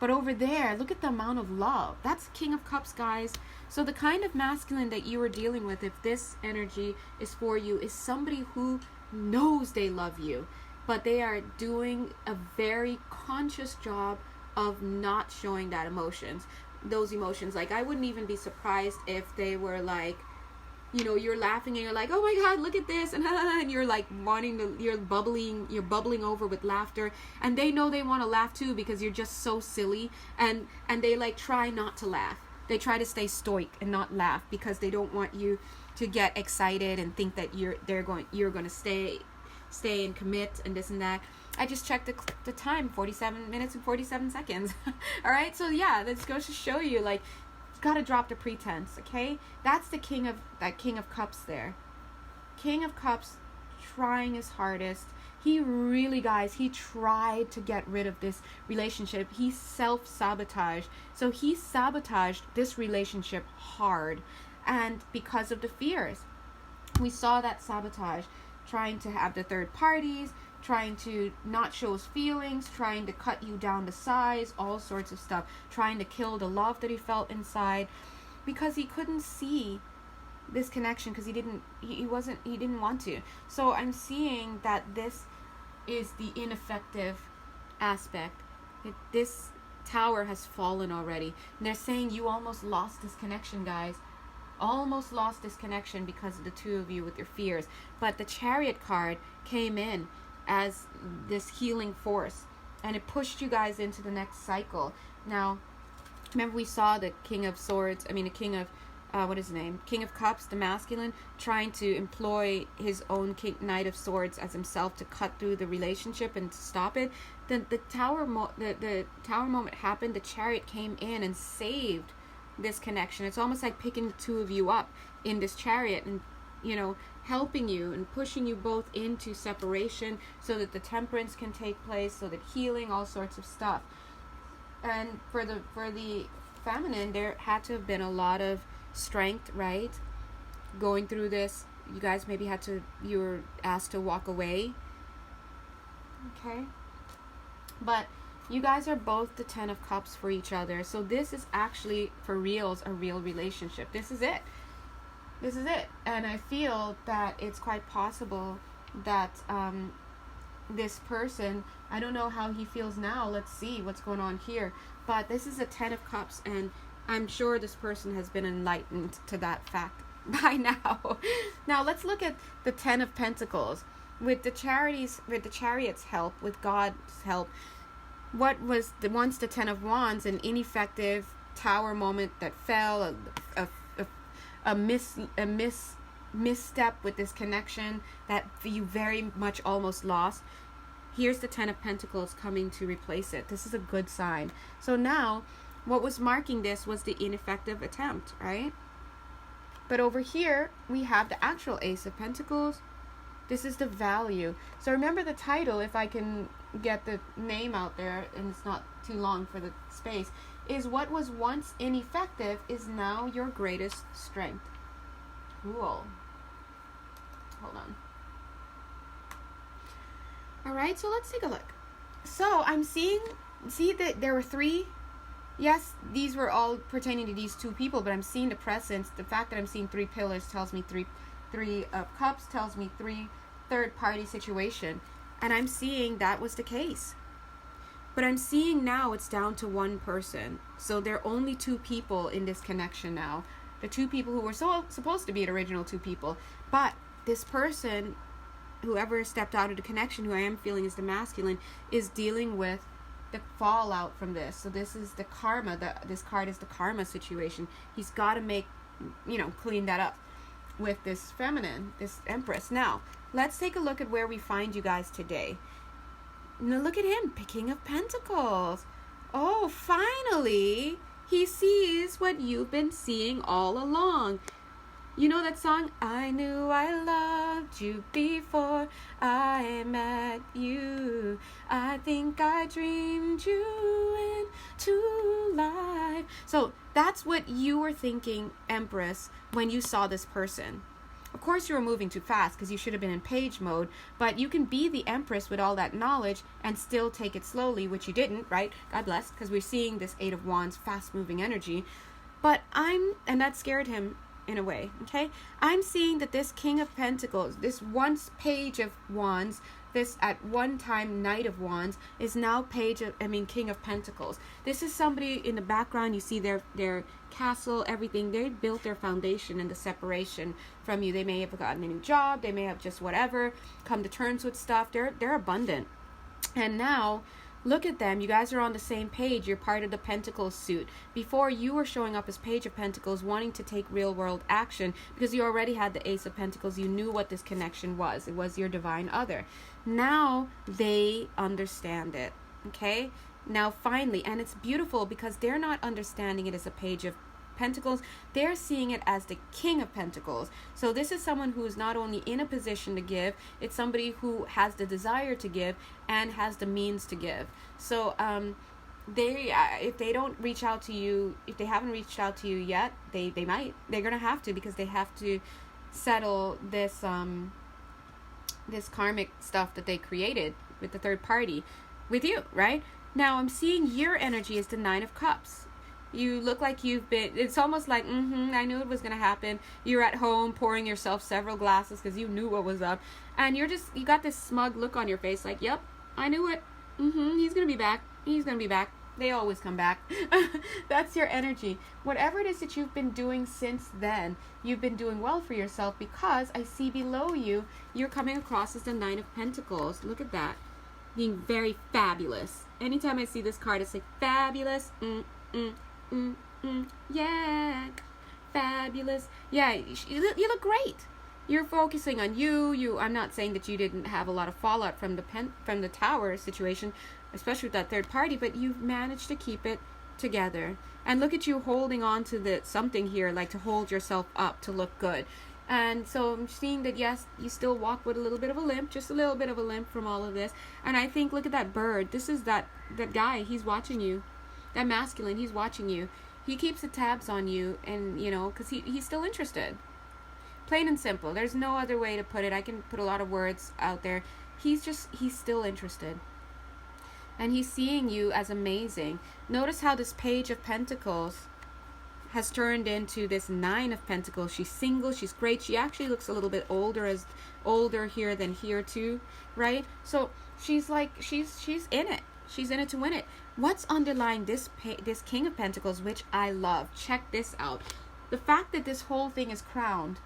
But over there, look at the amount of love. That's King of Cups, guys. So the kind of masculine that you are dealing with, if this energy is for you, is somebody who knows they love you, but they are doing a very conscious job of not showing those emotions. Like, I wouldn't even be surprised if they were like, you're laughing and you're like, oh my God, look at this, and you're like you're bubbling over with laughter, and they know they want to laugh too because you're just so silly, and they like try not to laugh. They try to stay stoic and not laugh because they don't want you to get excited and think that you're going to stay and commit and this and that. I just checked the time, 47 minutes and 47 seconds. All right, so yeah, this goes to show you, like, gotta drop the pretense, okay? That's the King of Cups there. King of Cups trying his hardest. He really, guys, he tried to get rid of this relationship. He self-sabotaged. So he sabotaged this relationship hard, and because of the fears. We saw that sabotage, trying to have the third parties, trying to not show his feelings, trying to cut you down to size, all sorts of stuff, trying to kill the love that he felt inside, because he couldn't see this connection, because he didn't want to. So I'm seeing that this is the ineffective aspect. This tower has fallen already, and they're saying you almost lost this connection, guys. Almost lost this connection because of the two of you with your fears. But the Chariot card came in as this healing force, and it pushed you guys into the next cycle. Now, remember we saw the King of Cups, the masculine, trying to employ his own Knight of Swords as himself to cut through the relationship and to stop it. Then the tower moment happened. The Chariot came in and saved this connection. It's almost like picking the two of you up in this chariot and helping you and pushing you both into separation so that the temperance can take place, so that healing, all sorts of stuff. And for the feminine, there had to have been a lot of strength, right? Going through this you guys maybe you were asked to walk away. Okay. But you guys are both the 10 of Cups for each other. So this is actually, for reals, a real relationship. This is it. This is it. And I feel that it's quite possible that this person, I don't know how he feels now. Let's see what's going on here. But this is a 10 of Cups, and I'm sure this person has been enlightened to that fact by now. Now let's look at the 10 of Pentacles. With the Chariot's help, with God's help, what was once the 10 of Wands, an ineffective tower moment that fell, a misstep with this connection that you very much almost lost. Here's the 10 of Pentacles coming to replace it. This is a good sign. So now, what was marking this was the ineffective attempt, right? But over here, we have the actual Ace of Pentacles. This is the value. So remember the title, if I can get the name out there and it's not too long for the space, is what was once ineffective is now your greatest strength. Cool. Hold on. All right, so let's take a look. So I'm see that there were three. Yes, these were all pertaining to these two people, but I'm seeing the presence. The fact that I'm seeing three pillars tells me three of Cups, tells me third party situation, and I'm seeing that was the case. But I'm seeing now it's down to one person. So there are only two people in this connection now. The two people who were supposed to be the original two people. But this person, whoever stepped out of the connection, who I am feeling is the masculine, is dealing with the fallout from this. So this is the karma. This card is the karma situation. He's got to clean that up with this feminine, this Empress. Now, let's take a look at where we find you guys today. Now look at him, King of Pentacles. Oh, finally, he sees what you've been seeing all along. You know that song, I knew I loved you before I met you. I think I dreamed you into life. So that's what you were thinking, Empress, when you saw this person. Of course, you were moving too fast because you should have been in page mode, but you can be the Empress with all that knowledge and still take it slowly, which you didn't, right? God bless, because we're seeing this 8 of Wands, fast-moving energy. But and that scared him in a way, okay? I'm seeing that this King of Pentacles, this once Page of Wands, this at one time Knight of Wands, is now King of Pentacles. This is somebody in the background. You see their castle, everything. They built their foundation in the separation from you. They may have gotten a new job. They may have just whatever, come to terms with stuff. They're abundant. And now, look at them. You guys are on the same page. You're part of the Pentacles suit. Before, you were showing up as Page of Pentacles, wanting to take real world action because you already had the Ace of Pentacles. You knew what this connection was. It was your divine other. Now they understand it. Okay? Now finally, and it's beautiful because they're not understanding it as a Page of Pentacles. They're seeing it as the King of Pentacles. So this is someone who is not only in a position to give, it's somebody who has the desire to give and has the means to give. So if they don't reach out to you, if they haven't reached out to you yet, they might. They're gonna have to, because they have to settle this this karmic stuff that they created with the third party with you, right? Now I'm seeing your energy is the 9 of Cups. You look like it's almost like, I knew it was going to happen. You're at home pouring yourself several glasses because you knew what was up. And you got this smug look on your face like, yep, I knew it. He's going to be back. He's going to be back. They always come back. That's your energy. Whatever it is that you've been doing since then, you've been doing well for yourself, because I see below you, you're coming across as the 9 of Pentacles. Look at that. Being very fabulous. Anytime I see this card, it's like fabulous. Yeah, fabulous. Yeah, you look great. You're focusing on you. I'm not saying that you didn't have a lot of fallout from the tower situation, especially with that third party, but you've managed to keep it together. And look at you holding on to something here, like to hold yourself up to look good. And so I'm seeing that, yes, you still walk with a little bit of a limp, just a little bit of a limp from all of this. And I think, look at that bird. This is that guy. He's watching you. That masculine, he's watching you. He keeps the tabs on you, and, because he's still interested. Plain and simple. There's no other way to put it. I can put a lot of words out there. He's still interested. And he's seeing you as amazing. Notice how this Page of Pentacles has turned into this Nine of Pentacles. She's single. She's great. She actually looks a little bit older here than here too, right? So she's like, she's in it. She's in it to win it. What's underlying this King of Pentacles, which I love? Check this out. The fact that this whole thing is crowned,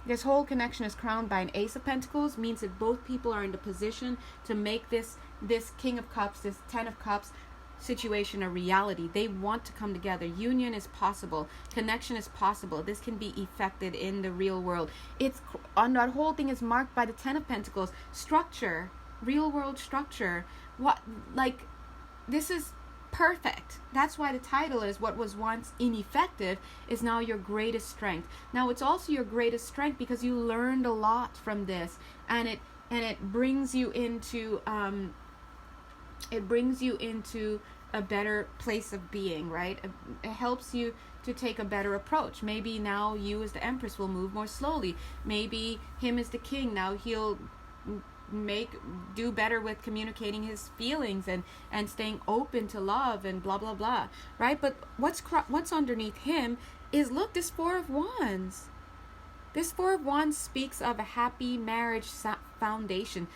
this whole connection is crowned by an Ace of Pentacles, means that both people are in the position to make this King of Cups, this Ten of Cups situation a reality. They want to come together. Union is possible. Connection is possible. This can be effected in the real world. It's on that whole thing is marked by the Ten of Pentacles. Structure, real world structure. This is perfect. That's why the title is what was once ineffective is now your greatest strength. Now it's also your greatest strength because you learned a lot from this, and it brings you into a better place of being, right? It helps you to take a better approach. Maybe now you as the Empress will move more slowly. Maybe him as the King, now he'll do better with communicating his feelings and staying open to love and blah blah blah, right? But what's underneath him is, look, this Four of Wands. This Four of Wands speaks of a happy marriage foundation.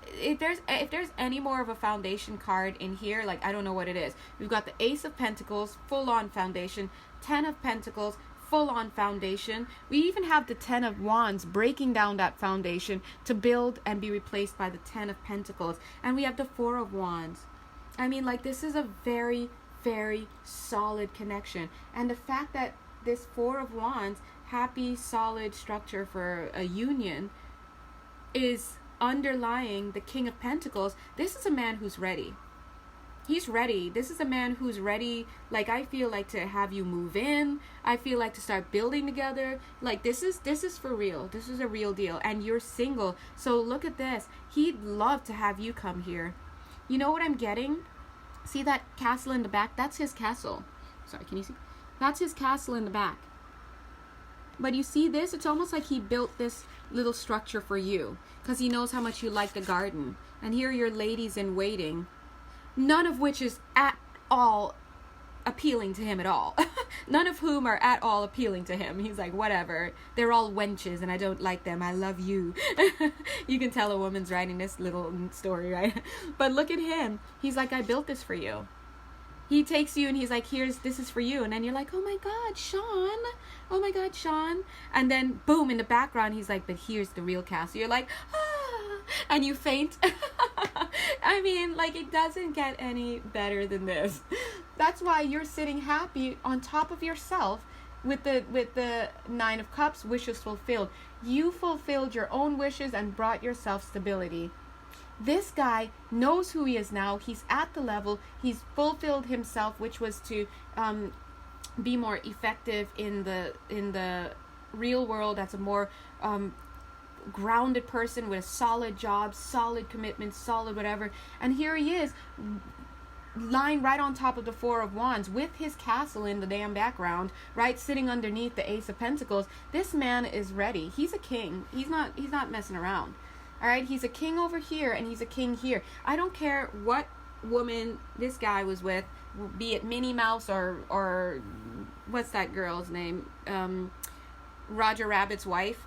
If there's any more of a foundation card in here, like, I don't know what it is. We've got the Ace of Pentacles, full on foundation. Ten of Pentacles, full on foundation. We even have the Ten of Wands breaking down that foundation to build and be replaced by the Ten of Pentacles. And we have the Four of Wands. I mean, like, this is a very, very solid connection. And the fact that this Four of Wands, happy, solid structure for a union, is underlying the King of Pentacles. This is a man who's ready. He's ready. This is a man who's ready. Like, I feel like to have you move in. I feel like to start building together. Like, this is for real. This is a real deal. And you're single. So look at this. He'd love to have you come here. You know what I'm getting? See that castle in the back? That's his castle. Sorry, can you see? That's his castle in the back. But you see this? It's almost like he built this little structure for you because he knows how much you like the garden. And here are your ladies in waiting, none of which is at all appealing to him at all. None of whom are at all appealing to him. He's like, whatever. They're all wenches and I don't like them. I love you. You can tell a woman's writing this little story, right? But look at him. He's like, I built this for you. He takes you and he's like, this is for you. And then you're like, oh my God, Sean. Oh my God, Sean. And then boom, in the background, he's like, but here's the real castle. You're like, ah, and you faint. I mean, like, it doesn't get any better than this. That's why you're sitting happy on top of yourself with the Nine of Cups, wishes fulfilled. You fulfilled your own wishes and brought yourself stability. This guy knows who he is now. He's at the level. He's fulfilled himself, which was to be more effective in the real world as a more grounded person with a solid job, solid commitment, solid whatever. And here he is, lying right on top of the Four of Wands with his castle in the damn background, right, sitting underneath the Ace of Pentacles. This man is ready. He's a king. He's not messing around. All right, he's a king over here and he's a king here. I don't care what woman this guy was with, be it Minnie Mouse or what's that girl's name? Roger Rabbit's wife.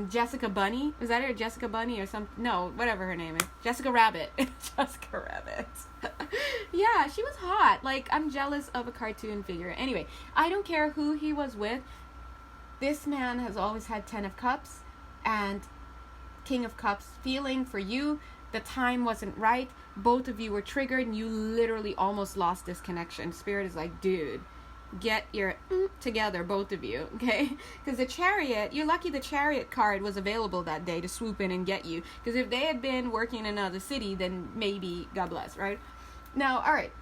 Jessica Bunny. Is that her? Jessica Bunny or something? No, whatever her name is. Jessica Rabbit. Jessica Rabbit. Yeah, she was hot. Like, I'm jealous of a cartoon figure. Anyway, I don't care who he was with. This man has always had 10 of Cups and King of Cups feeling for you. The time wasn't right. Both of you were triggered and you literally almost lost this connection. Spirit is like, dude, get your together, both of you, okay? Because the Chariot, you're lucky the Chariot card was available that day to swoop in and get you. Because if they had been working in another city, then maybe, God bless, right? Now, all right.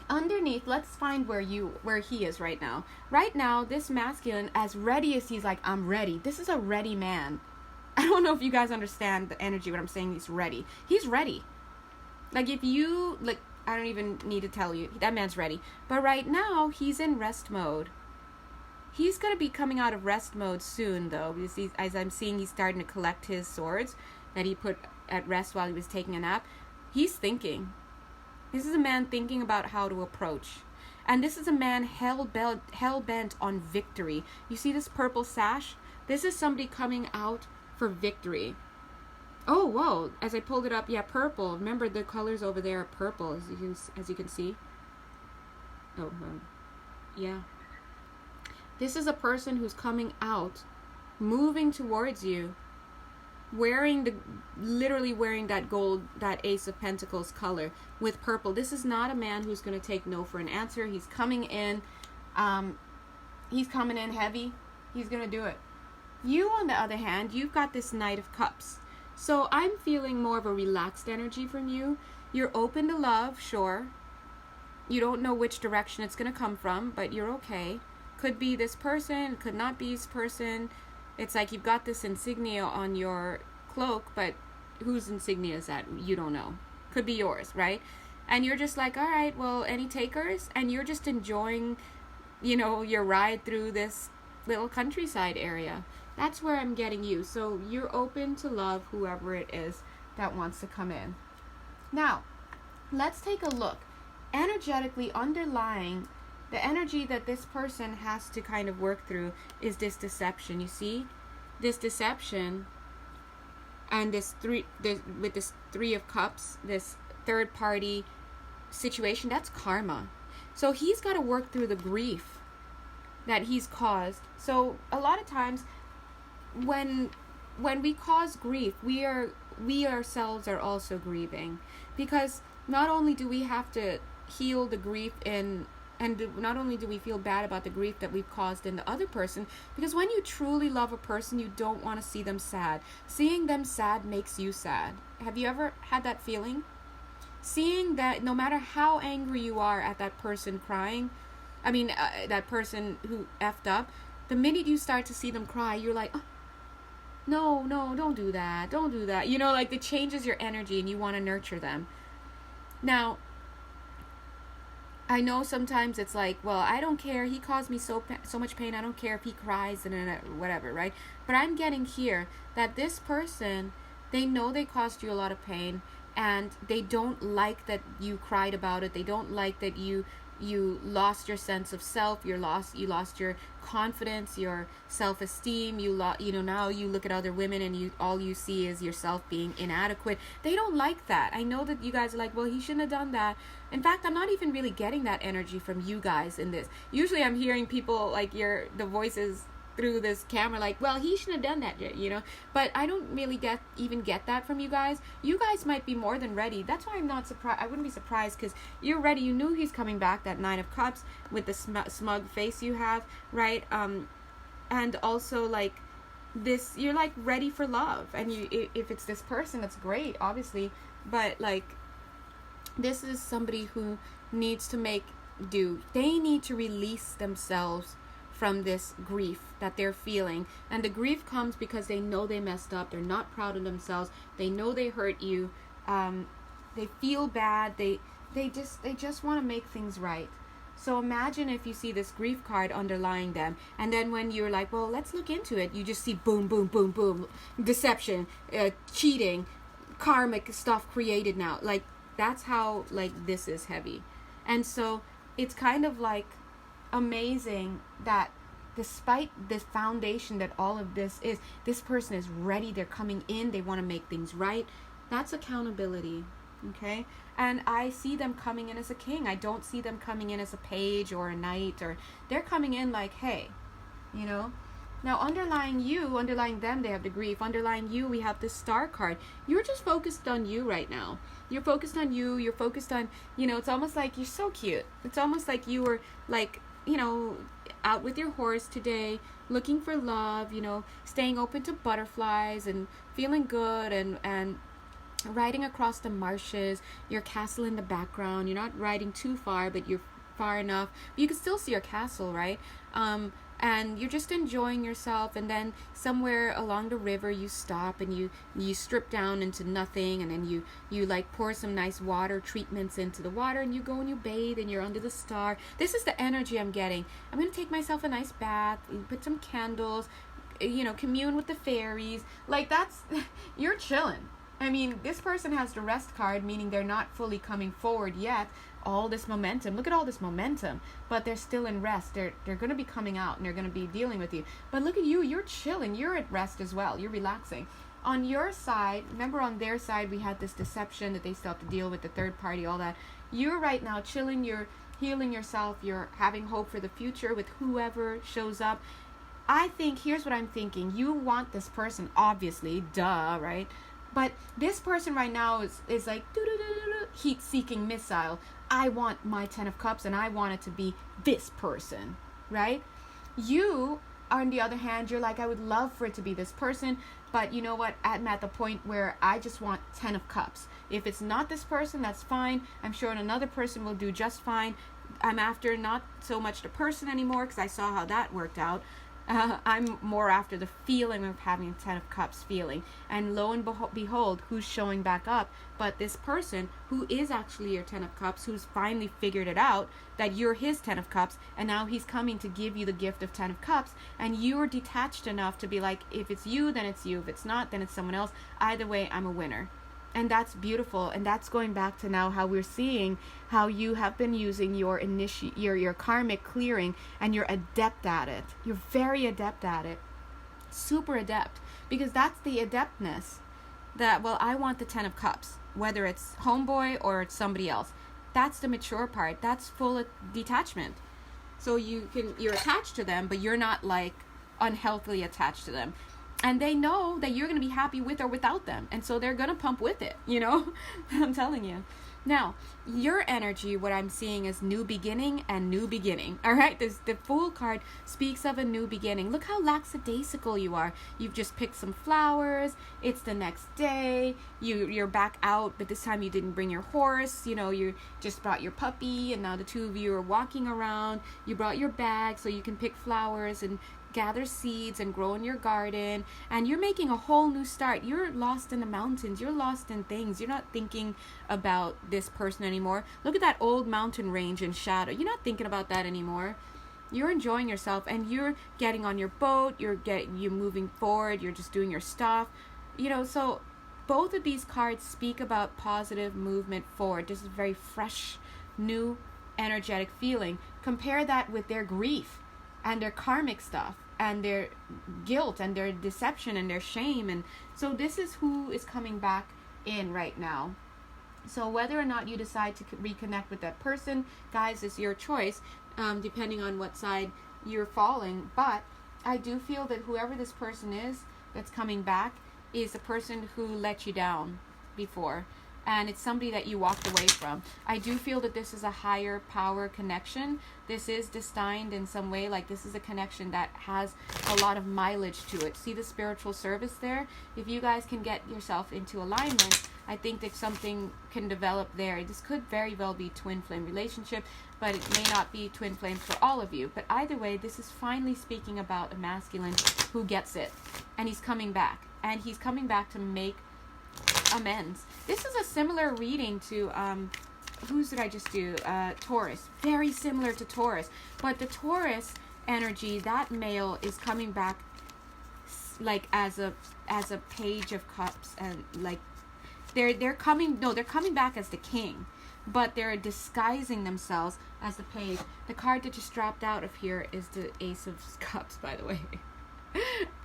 Underneath, let's find where he is right now. Right now, this masculine, as ready as he's like, I'm ready. This is a ready man. I don't know if you guys understand the energy when I'm saying he's ready. He's ready. Like, if you, like, I don't even need to tell you. That man's ready. But right now, he's in rest mode. He's going to be coming out of rest mode soon, though, because as I'm seeing, he's starting to collect his swords that he put at rest while he was taking a nap. He's thinking. This is a man thinking about how to approach. And this is a man hell-bent on victory. You see this purple sash? This is somebody coming out for victory. Oh, whoa. As I pulled it up, yeah, purple. Remember, the colors over there are purple, as you can see. Oh, yeah. This is a person who's coming out, moving towards you, literally wearing that gold, that Ace of Pentacles color with purple. This is not a man who's going to take no for an answer. He's coming in. He's coming in heavy. He's going to do it. You, on the other hand, you've got this Knight of Cups. So I'm feeling more of a relaxed energy from you. You're open to love, sure. You don't know which direction it's going to come from, but you're okay. Could be this person, could not be this person. It's like you've got this insignia on your cloak, but whose insignia is that? You don't know. Could be yours, right? And you're just like, all right, well, any takers? And you're just enjoying, your ride through this little countryside area. That's where I'm getting you. So you're open to love whoever it is that wants to come in. Now, let's take a look. Energetically underlying the energy that this person has to kind of work through is this deception. You see? This deception and with this Three of Cups, this third party situation, that's karma. So he's got to work through the grief that he's caused. So a lot of times when we cause grief, we ourselves are also grieving, because not only do we have to heal the grief and not only do we feel bad about the grief that we've caused in the other person, because when you truly love a person, you don't want to see them sad. Seeing them sad makes you sad. Have you ever had that feeling? Seeing that no matter how angry you are at that person crying, that person who effed up, the minute you start to see them cry, you're like, oh, no, don't do that. Like it changes your energy and you want to nurture them. Now, I know sometimes it's like, well, I don't care. He caused me so much pain. I don't care if he cries and whatever, right? But I'm getting here that this person, they know they caused you a lot of pain, and they don't like that you cried about it. They don't like that you lost your sense of self. You lost your confidence, your self-esteem. Now you look at other women and all you see is yourself being inadequate. They don't like that. I know that you guys are like, well, he shouldn't have done that. In fact, I'm not even really getting that energy from you guys in this. Usually I'm hearing people like the voices through this camera like, well, he shouldn't have done that, but I don't really get that from you guys. You guys might be more than ready. That's why I'm not surprised. I wouldn't be surprised, because you're ready. You knew he's coming back, that Nine of Cups with the smug face you have, right? And also like this, you're like ready for love, and if it's this person, that's great, obviously, but like this is somebody who needs to make do. They need to release themselves from this grief that they're feeling. And the grief comes because they know they messed up. They're not proud of themselves. They know they hurt you. They feel bad. They just want to make things right. So imagine if you see this grief card underlying them, and then when you're like, well, let's look into it, you just see boom, boom, boom, boom, deception, cheating, karmic stuff created now. Like, that's how, like, this is heavy. And so it's kind of like amazing that despite this foundation that all of this is, this person is ready. They're coming in. They want to make things right. That's accountability. Okay? And I see them coming in as a king. I don't see them coming in as a page or a knight, or they're coming in like, hey, Now, underlying them, they have the grief. Underlying you, we have the Star card. You're just focused on you right now. You're focused on you. You're focused on, it's almost like you're so cute. It's almost like you were like, out with your horse today, looking for love, staying open to butterflies and feeling good, and riding across the marshes, your castle in the background. You're not riding too far, but you're far enough. You can still see your castle, right? and you're just enjoying yourself, and then somewhere along the river you stop and you strip down into nothing, and then you like pour some nice water treatments into the water, and you go and you bathe and you're under the star. This is the energy I'm getting. I'm going to take myself a nice bath, put some candles, commune with the fairies. Like, that's you're chilling. I mean, this person has the rest card, meaning they're not fully coming forward yet. All this momentum, look at all this momentum, but they're still in rest. They're going to be coming out, and they're going to be dealing with you. But look at you, you're chilling, you're at rest as well, you're relaxing. On your side, remember on their side we had this deception that they still have to deal with, the third party, all that. You're right now chilling, you're healing yourself, you're having hope for the future with whoever shows up. I think, here's what I'm thinking, you want this person, obviously, duh, right? But this person right now is like heat-seeking missile. I want my 10 of Cups, and I want it to be this person, right? You, on the other hand, you're like, I would love for it to be this person, but you know what? I'm at the point where I just want 10 of Cups. If it's not this person, that's fine. I'm sure another person will do just fine. I'm after not so much the person anymore, because I saw how that worked out. I'm more after the feeling of having 10 of Cups feeling. And lo and behold, who's showing back up? But this person who is actually your 10 of Cups, who's finally figured it out that you're his 10 of Cups, and now he's coming to give you the gift of 10 of Cups, and you're detached enough to be like, if it's you, then it's you. If it's not, then it's someone else. Either way, I'm a winner. And that's beautiful, and that's going back to now how we're seeing how you have been using your karmic clearing, and you're adept at it. You're very adept at it. Super adept. Because that's the adeptness that, well, I want the 10 of Cups, whether it's homeboy or it's somebody else. That's the mature part. That's full detachment. So you're attached to them, but you're not like unhealthily attached to them. And they know that you're going to be happy with or without them. And so they're going to pump with it, I'm telling you. Now, your energy, what I'm seeing is new beginning and new beginning. All right? The Fool card speaks of a new beginning. Look how lackadaisical you are. You've just picked some flowers. It's the next day. You're back out, but this time you didn't bring your horse. You just brought your puppy, and now the two of you are walking around. You brought your bag so you can pick flowers and gather seeds and grow in your garden, and you're making a whole new start. You're lost in the mountains. You're lost in things. You're not thinking about this person anymore. Look at that old mountain range in shadow. You're not thinking about that anymore. You're enjoying yourself, and you're getting on your boat. You're moving forward. You're just doing your stuff. So both of these cards speak about positive movement forward. This is a very fresh, new, energetic feeling. Compare that with their grief and their karmic stuff and their guilt and their deception and their shame. And so this is who is coming back in right now. So whether or not you decide to reconnect with that person, guys, is your choice, depending on what side you're falling. But I do feel that whoever this person is that's coming back is the person who let you down before. And it's somebody that you walked away from. I do feel that this is a higher power connection. This is destined in some way. Like, this is a connection that has a lot of mileage to it. See the spiritual service there? If you guys can get yourself into alignment, I think that something can develop there. This could very well be twin flame relationship, but it may not be twin flames for all of you. But either way, this is finally speaking about a masculine who gets it. And he's coming back. And he's coming back to make amends. This is a similar reading to whose did I just do? Taurus. Very similar to Taurus. But the Taurus energy, that male is coming back like as a page of cups, and like they're coming back as the king, but they're disguising themselves as the page. The card that just dropped out of here is the Ace of Cups, by the way.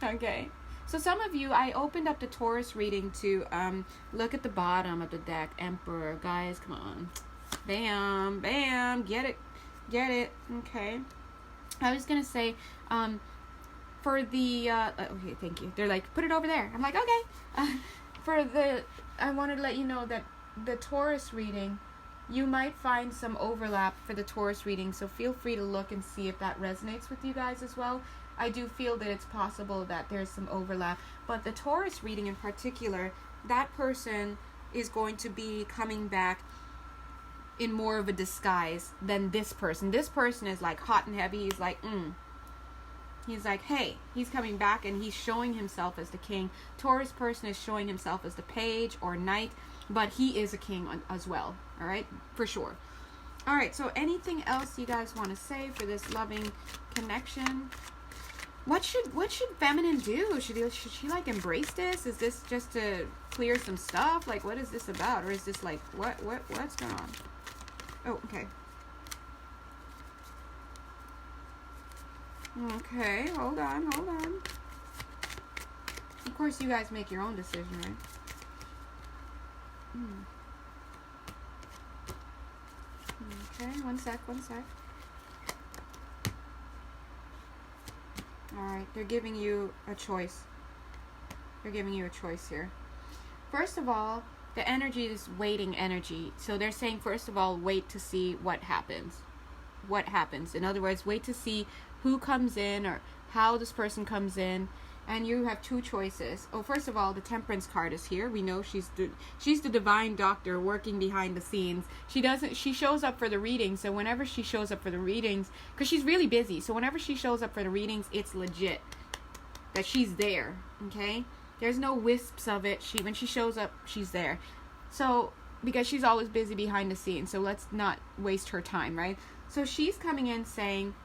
Okay. So some of you, I opened up the Taurus reading to look at the bottom of the deck. Emperor. Guys, come on. Bam. Bam. Get it. Okay. I was going to say, for the... okay, thank you. They're like, put it over there. I'm like, okay. I wanted to let you know that the Taurus reading, you might find some overlap for the Taurus reading. So feel free to look and see if that resonates with you guys as well. I do feel that it's possible that there's some overlap. But the Taurus reading in particular, that person is going to be coming back in more of a disguise than this person. This person is like hot and heavy. He's like, He's like, hey, he's coming back and he's showing himself as the king. Taurus person is showing himself as the page or knight, but he is a king as well. All right, for sure. All right, so anything else you guys want to say for this loving connection? What should feminine do? Should she like embrace this? Is this just to clear some stuff? Like, what is this about? Or is this like, what's going on? Oh, okay. Okay, hold on. Of course, you guys make your own decision, right? Okay, one sec. Alright, they're giving you a choice. They're giving you a choice here. First of all, the energy is waiting energy. So they're saying, first of all, wait to see what happens. What happens. In other words, wait to see who comes in or how this person comes in. And you have two choices. Oh, first of all, the Temperance card is here. We know she's the divine doctor working behind the scenes. She shows up for the readings. So whenever she shows up for the readings, because she's really busy. So whenever she shows up for the readings, it's legit that she's there. Okay? There's no wisps of it. When she shows up, she's there. So, because she's always busy behind the scenes. So let's not waste her time, right? So she's coming in saying,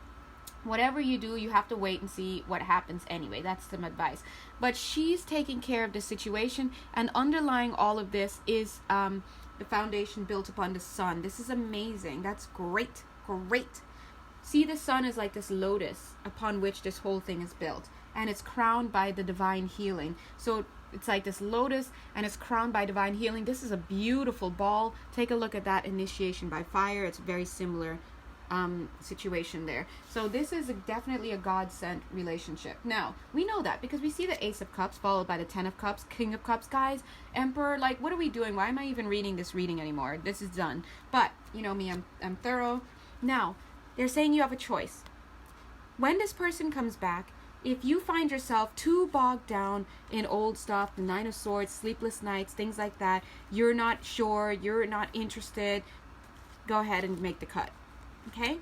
whatever you do, you have to wait and see what happens anyway. That's some advice. But she's taking care of the situation, and underlying all of this is the foundation built upon the sun. This is amazing. That's great. See, the sun is like this lotus upon which this whole thing is built, and it's crowned by the divine healing. So it's like this lotus, and it's crowned by divine healing. This is a beautiful ball. Take a look at that initiation by fire. It's very similar situation there. So this is definitely a God-sent relationship. Now, we know that because we see the Ace of Cups followed by the Ten of Cups, King of Cups. Guys, Emperor, like, what are we doing? Why am I even reading this reading anymore? This is done. But, you know me, I'm thorough. Now, they're saying you have a choice. When this person comes back, if you find yourself too bogged down in old stuff, the Nine of Swords, sleepless nights, things like that, you're not sure, you're not interested, go ahead and make the cut. Okay?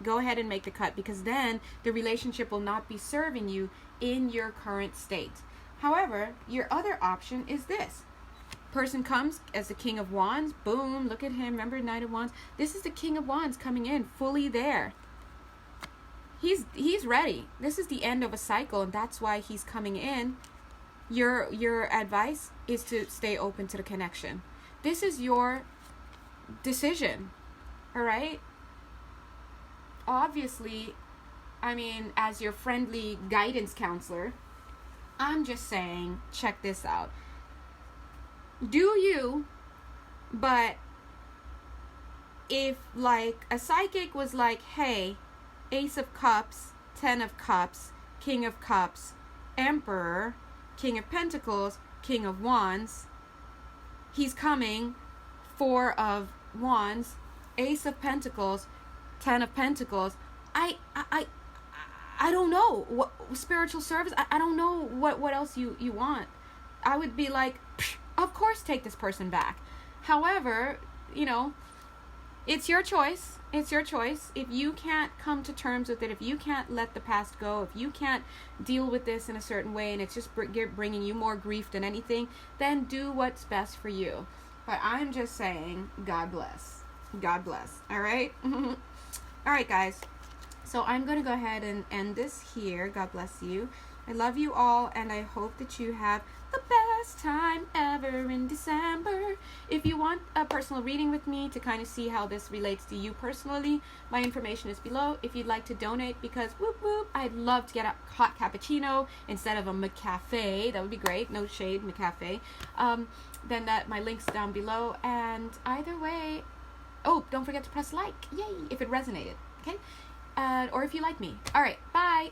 Go ahead and make the cut, because then the relationship will not be serving you in your current state. However, your other option is this. Person comes as the King of Wands. Boom, look at him. Remember Knight of Wands? This is the King of Wands coming in fully there. He's ready. This is the end of a cycle, and that's why he's coming in. Your advice is to stay open to the connection. This is your decision. All right? Obviously, I mean, as your friendly guidance counselor, I'm just saying, check this out. Do you, but if like a psychic was like, hey, Ace of Cups, Ten of Cups, King of Cups, Emperor, King of Pentacles, King of Wands, he's coming, Four of Wands, Ace of Pentacles, Ten of Pentacles. I don't know what spiritual service. I don't know what else you want. I would be like, of course, take this person back. However, you know, it's your choice. It's your choice. If you can't come to terms with it, if you can't let the past go, if you can't deal with this in a certain way, and it's just bringing you more grief than anything, then do what's best for you. But I'm just saying, God bless. God bless. All right? All right, guys. So I'm going to go ahead and end this here. God bless you. I love you all, and I hope that you have the best time ever in December. If you want a personal reading with me to kind of see how this relates to you personally, my information is below. If you'd like to donate, because whoop whoop, I'd love to get a hot cappuccino instead of a McCafe. That would be great. No shade, McCafe. Then my link's down below. And either way, oh, don't forget to press like. Yay, if it resonated. Okay? Or if you like me. All right, bye.